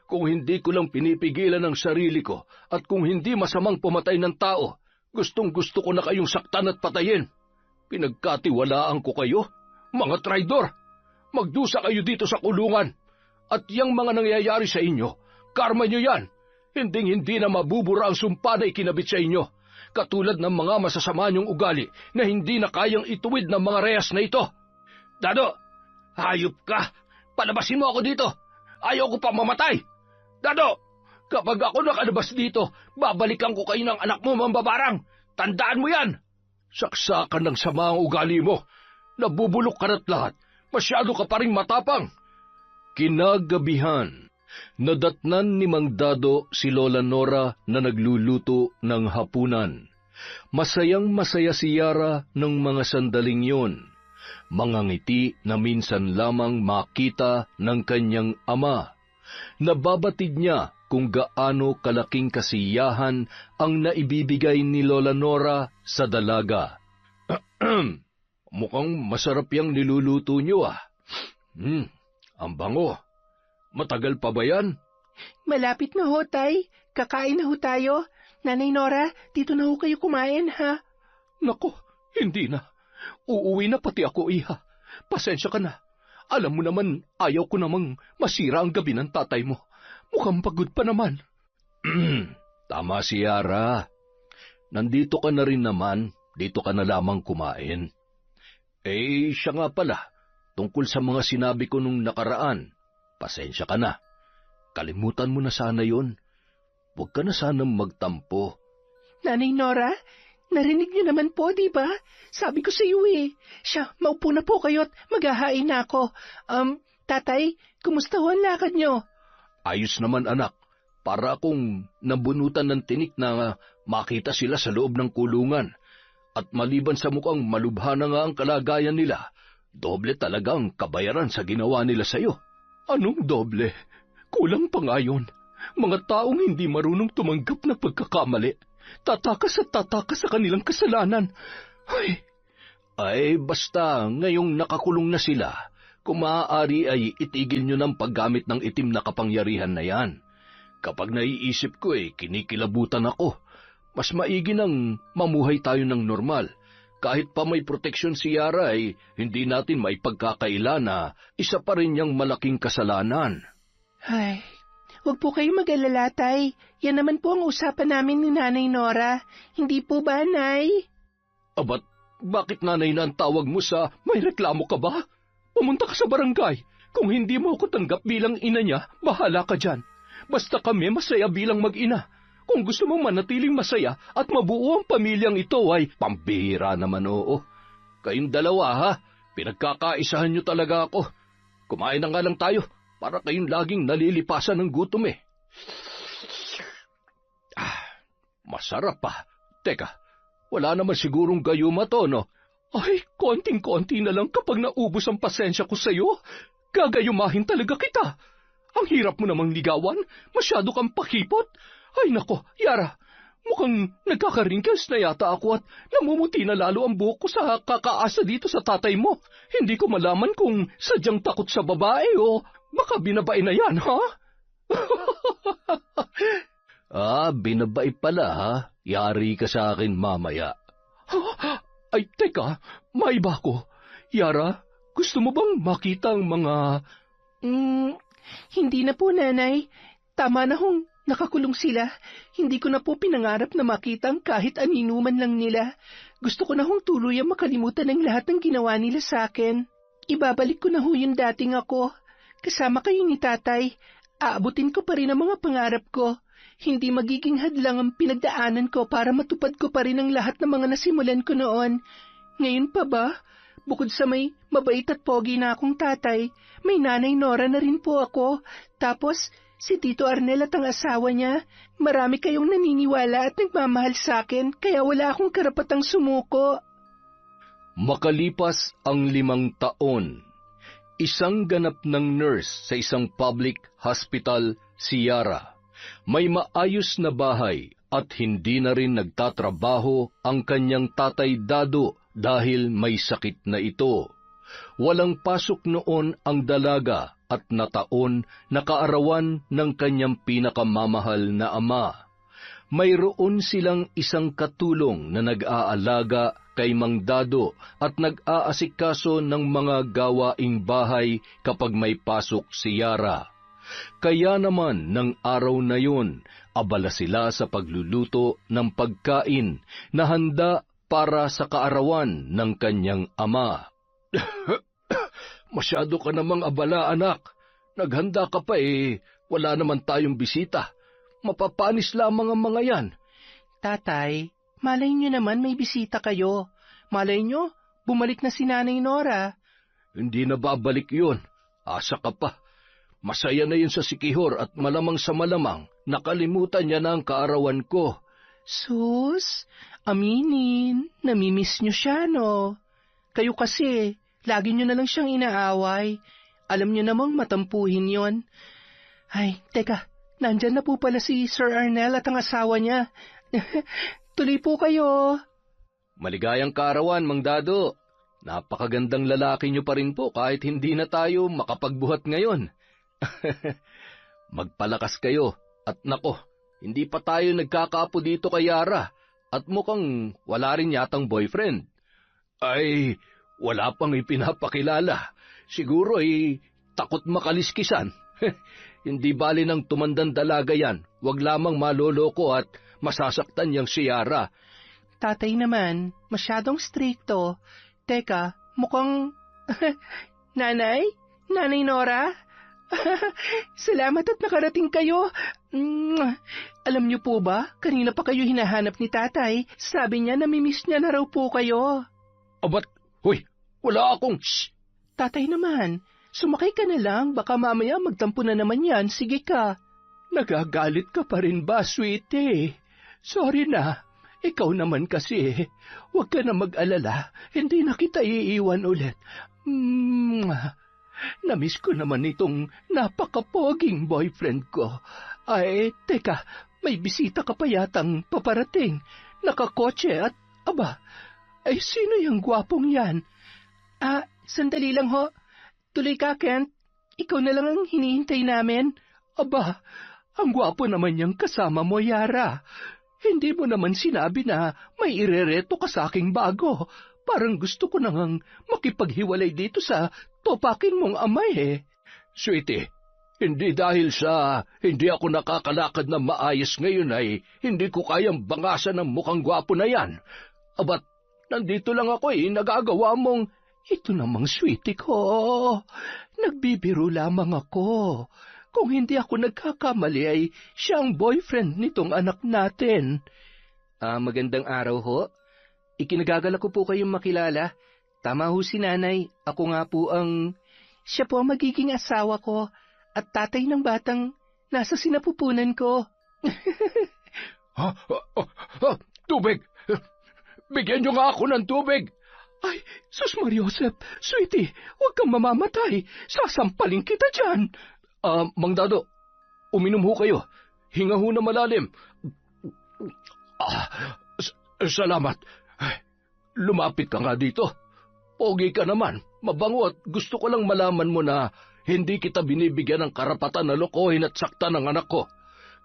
Kung hindi ko lang pinipigilan ang sarili ko at kung hindi masamang pumatay ng tao, gustong-gusto ko na kayong saktan at patayin. Pinagkatiwalaan ko kayo, mga traidor. Magdusa kayo dito sa kulungan. At yang mga nangyayari sa inyo, karma nyo yan. Hinding-hindi na mabubura ang sumpa na ikinabit sa inyo. Katulad ng mga masasama nyong ugali na hindi na kayang ituwid ng mga rehas na ito. Dado, hayop ka. Palabasin mo ako dito. Ayaw ko pa mamatay. Dado, kapag ako nakalabas dito, babalikan ko kayo ng anak mo, mambabarang. Tandaan mo yan. Saksakan ng sama ang ugali mo. Nabubulok ka na't lahat. Masyado ka pa rin matapang. Kinagabihan, nadatnan ni Mang Dado si Lola Nora na nagluluto ng hapunan. Masayang-masaya si Yara ng mga sandaling yun. Mga ngiti na minsan lamang makita ng kanyang ama. Nababatid niya kung gaano kalaking kasiyahan ang naibibigay ni Lola Nora sa dalaga. Mukhang masarap yang niluluto niyo ah. Ang bango. Matagal pa ba yan? Malapit na ho, Tay. Kakain na ho tayo. Nanay Nora, dito na ho kayo kumain, ha? Nako, hindi na. Uuwi na pati ako, iha. Pasensya ka na. Alam mo naman, ayaw ko namang masira ang gabi ng tatay mo. Mukhang pagod pa naman. Tama si Yara. Nandito ka na rin naman. Dito ka na lamang kumain. Siya nga pala. Tungkol sa mga sinabi ko nung nakaraan. Pasensya ka na. Kalimutan mo na sana yon. Huwag ka na sanang magtampo. Nanay Nora, narinig niyo naman po, di ba? Sabi ko sa iyo eh. Siya, maupo na po kayo at maghahain na ako. Tatay, kumusta ho ang lakad niyo? Ayos naman anak. Para akong nabunutan ng tinik na makita sila sa loob ng kulungan. At maliban sa mukhang malubha na nga ang kalagayan nila, doble talaga ang kabayaran sa ginawa nila sa'yo. Anong doble? Kulang pa nga yun. Mga taong hindi marunong tumanggap ng pagkakamali. Tatakas at tatakas sa kanilang kasalanan. Basta ngayong nakakulong na sila, kung maaari ay itigil nyo ng paggamit ng itim na kapangyarihan na yan. Kapag naiisip ko kinikilabutan ako. Mas maigi nang mamuhay tayo ng normal. Kahit pa may proteksyon si Yara hindi natin may pagkakaila na isa pa rin niyang malaking kasalanan. Huwag po kayo mag-alala, Tay. Yan naman po ang usapan namin ni Nanay Nora. Hindi po ba, Nay? Bakit nanay na ang tawag mo sa may reklamo ka ba? Pumunta ka sa barangay. Kung hindi mo ako tanggap bilang ina niya, bahala ka dyan. Basta kami masaya bilang mag-ina. Kung gusto mong manatiling masaya at mabuo ang pamilyang ito pambihira naman oo. Kayong dalawa ha, pinagkakaisahan niyo talaga ako. Kumain na nga lang tayo para kayong laging nalilipasan ng gutom Masarap pa. Teka, wala naman sigurong gayuma to, no? Konting-konti na lang kapag naubos ang pasensya ko sa'yo. Gagayumahin talaga kita. Ang hirap mo namang ligawan, masyado kang pakipot. Nako, Yara, mukhang nagkaka-wrinkles na yata ako at namumuti na lalo ang buhok ko sa kakaasa dito sa tatay mo. Hindi ko malaman kung sadyang takot sa babae o baka binabae na yan, ha? Binabae pala, ha? Yari ka sa akin mamaya. Teka, maiba ko. Yara, gusto mo bang makita ang mga... Hindi na po, Nanay. Tama na hong nakakulong sila. Hindi ko na po pinangarap na makita ang kahit aninuman lang nila. Gusto ko na hong tuluyang makalimutan ang lahat ng ginawa nila sa akin. Ibabalik ko na ho yung dating ako. Kasama kayo ni Tatay. Aabutin ko pa rin ang mga pangarap ko. Hindi magiging hadlang ang pinagdaanan ko para matupad ko pa rin ang lahat ng mga nasimulan ko noon. Ngayon pa ba? Bukod sa may mabait at pogi na akong tatay, may Nanay Nora na rin po ako. Tapos, si Tito Arnel at ang asawa niya. Marami kayong naniniwala at nagmamahal sa akin, kaya wala akong karapatang sumuko. Makalipas ang 5 taon, isang ganap ng nurse sa isang public hospital si Yara. May maayos na bahay at hindi na rin nagtatrabaho ang kanyang tatay Dado dahil may sakit na ito. Walang pasok noon ang dalaga at nataon na kaarawan ng kanyang pinakamamahal na ama. Mayroon silang isang katulong na nag-aalaga kay Mang Dado at nag-aasikaso ng mga gawaing bahay kapag may pasok si Yara. Kaya naman ng araw na yun, abala sila sa pagluluto ng pagkain na handa para sa kaarawan ng kanyang ama. Masyado ka namang abala, anak. Naghanda ka pa wala naman tayong bisita. Mapapanis lamang ang mga yan. Tatay, malay nyo naman may bisita kayo. Malay nyo, bumalik na si Nanay Nora. Hindi na babalik yun. Asa ka pa. Masaya na yun sa sikihor at malamang sa malamang nakalimutan niya na ang kaarawan ko. Sus, aminin, namimiss niyo siya, no? Kayo kasi, lagi niyo na lang siyang inaaway. Alam niyo namang matampuhin yon. Ay, teka, nandyan na po pala si Sir Arnel at ang asawa niya. Tuloy po kayo. Maligayang kaarawan, Mang Dado. Napakagandang lalaki niyo pa rin po kahit hindi na tayo makapagbuhat ngayon. Magpalakas kayo at nako, hindi pa tayo nagkakapo dito kay Yara at mukhang wala rin yatang boyfriend. Ay, wala pang ipinapakilala. Siguro takot makaliskisan. Hindi bali ng tumandang dalaga yan. Huwag lamang maloloko at masasaktan niyang si Yara. Tatay naman, masyadong stricto. Teka, mukhang... Nanay? Nanay Nora? Salamat at nakarating kayo. Alam niyo po ba, kanina pa kayo hinahanap ni tatay. Sabi niya namimiss niya na raw po kayo. Abat, hoy, wala akong... Shh! Tatay naman, sumakay ka na lang, baka mamaya magtampo na naman yan, sige ka. Nagagalit ka pa rin ba, sweetie? Sorry na, ikaw naman kasi. Huwag ka na mag-alala, hindi na kita iiwan ulit. Namiss ko naman itong napakapoging boyfriend ko. Ay, teka, may bisita ka pa yatang paparating. Nakakotse at, aba, ay sino yung gwapong yan? Sandali lang ho. Tuloy ka, Kent. Ikaw na lang ang hinihintay namin. Aba, ang gwapo naman yung kasama mo, Yara. Hindi mo naman sinabi na may irereto ka sa aking bago. Parang gusto ko nang makipaghiwalay dito sa topakin mong amay Sweetie, hindi dahil sa hindi ako nakakalakad na maayos ngayon ay hindi ko kayang bangasan ng mukhang gwapo na yan. Abat, nandito lang ako nagagawa mong... Ito namang sweetie ko. Nagbibiro lamang ako. Kung hindi ako nagkakamali ay siya ang boyfriend nitong anak natin. Magandang araw ho. Ikinagagala ko po kayong makilala. Tama ho si nanay. Ako nga po ang... Siya po ang magiging asawa ko at tatay ng batang nasa sinapupunan ko. Tubig! Bigyan niyo nga ako ng tubig! Ay, Sus Mariosep, sweetie, huwag kang mamamatay. Sasampalin kita dyan. Mang Dado, uminom ho kayo. Hinga ho na malalim. Salamat. Lumapit ka nga dito. Pogi ka naman, mabango at gusto ko lang malaman mo na hindi kita binibigyan ng karapatan na lokohin at saktan ng anak ko.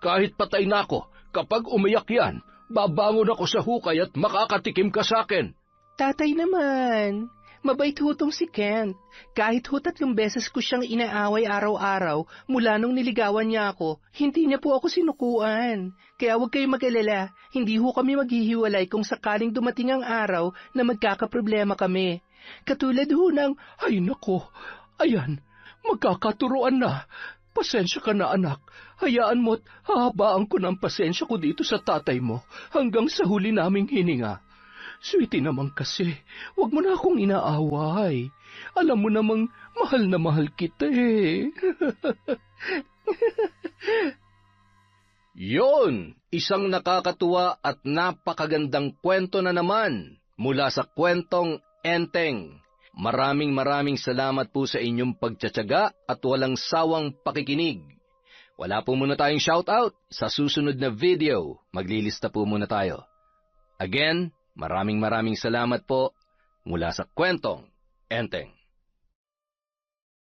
Kahit patay na ako, kapag umiyak yan, babangon ako sa hukay at makakatikim ka sa akin. Tatay naman, mabait hutong si Kent. Kahit 3 beses ko siyang inaaway araw-araw mula nung niligawan niya ako, hindi niya po ako sinukuan. Kaya huwag kayong mag-alala, hindi ho kami maghihiwalay kung sakaling dumating ang araw na magkakaproblema kami. Katulad ho ng, ay nako, ayan, magkakaturuan na. Pasensya ka na anak, hayaan mo't hahabaan ko ng pasensya ko dito sa tatay mo hanggang sa huli naming hininga. Sweetie naman kasi, wag mo na akong inaaway. Alam mo namang mahal na mahal kita Yon, isang nakakatuwa at napakagandang kwento na naman mula sa kwentong Enteng. Maraming salamat po sa inyong pagtsatsaga at walang sawang pakikinig. Wala po muna tayong shoutout. Sa susunod na video, maglilista po muna tayo. Again, maraming salamat po mula sa kwentong Enteng.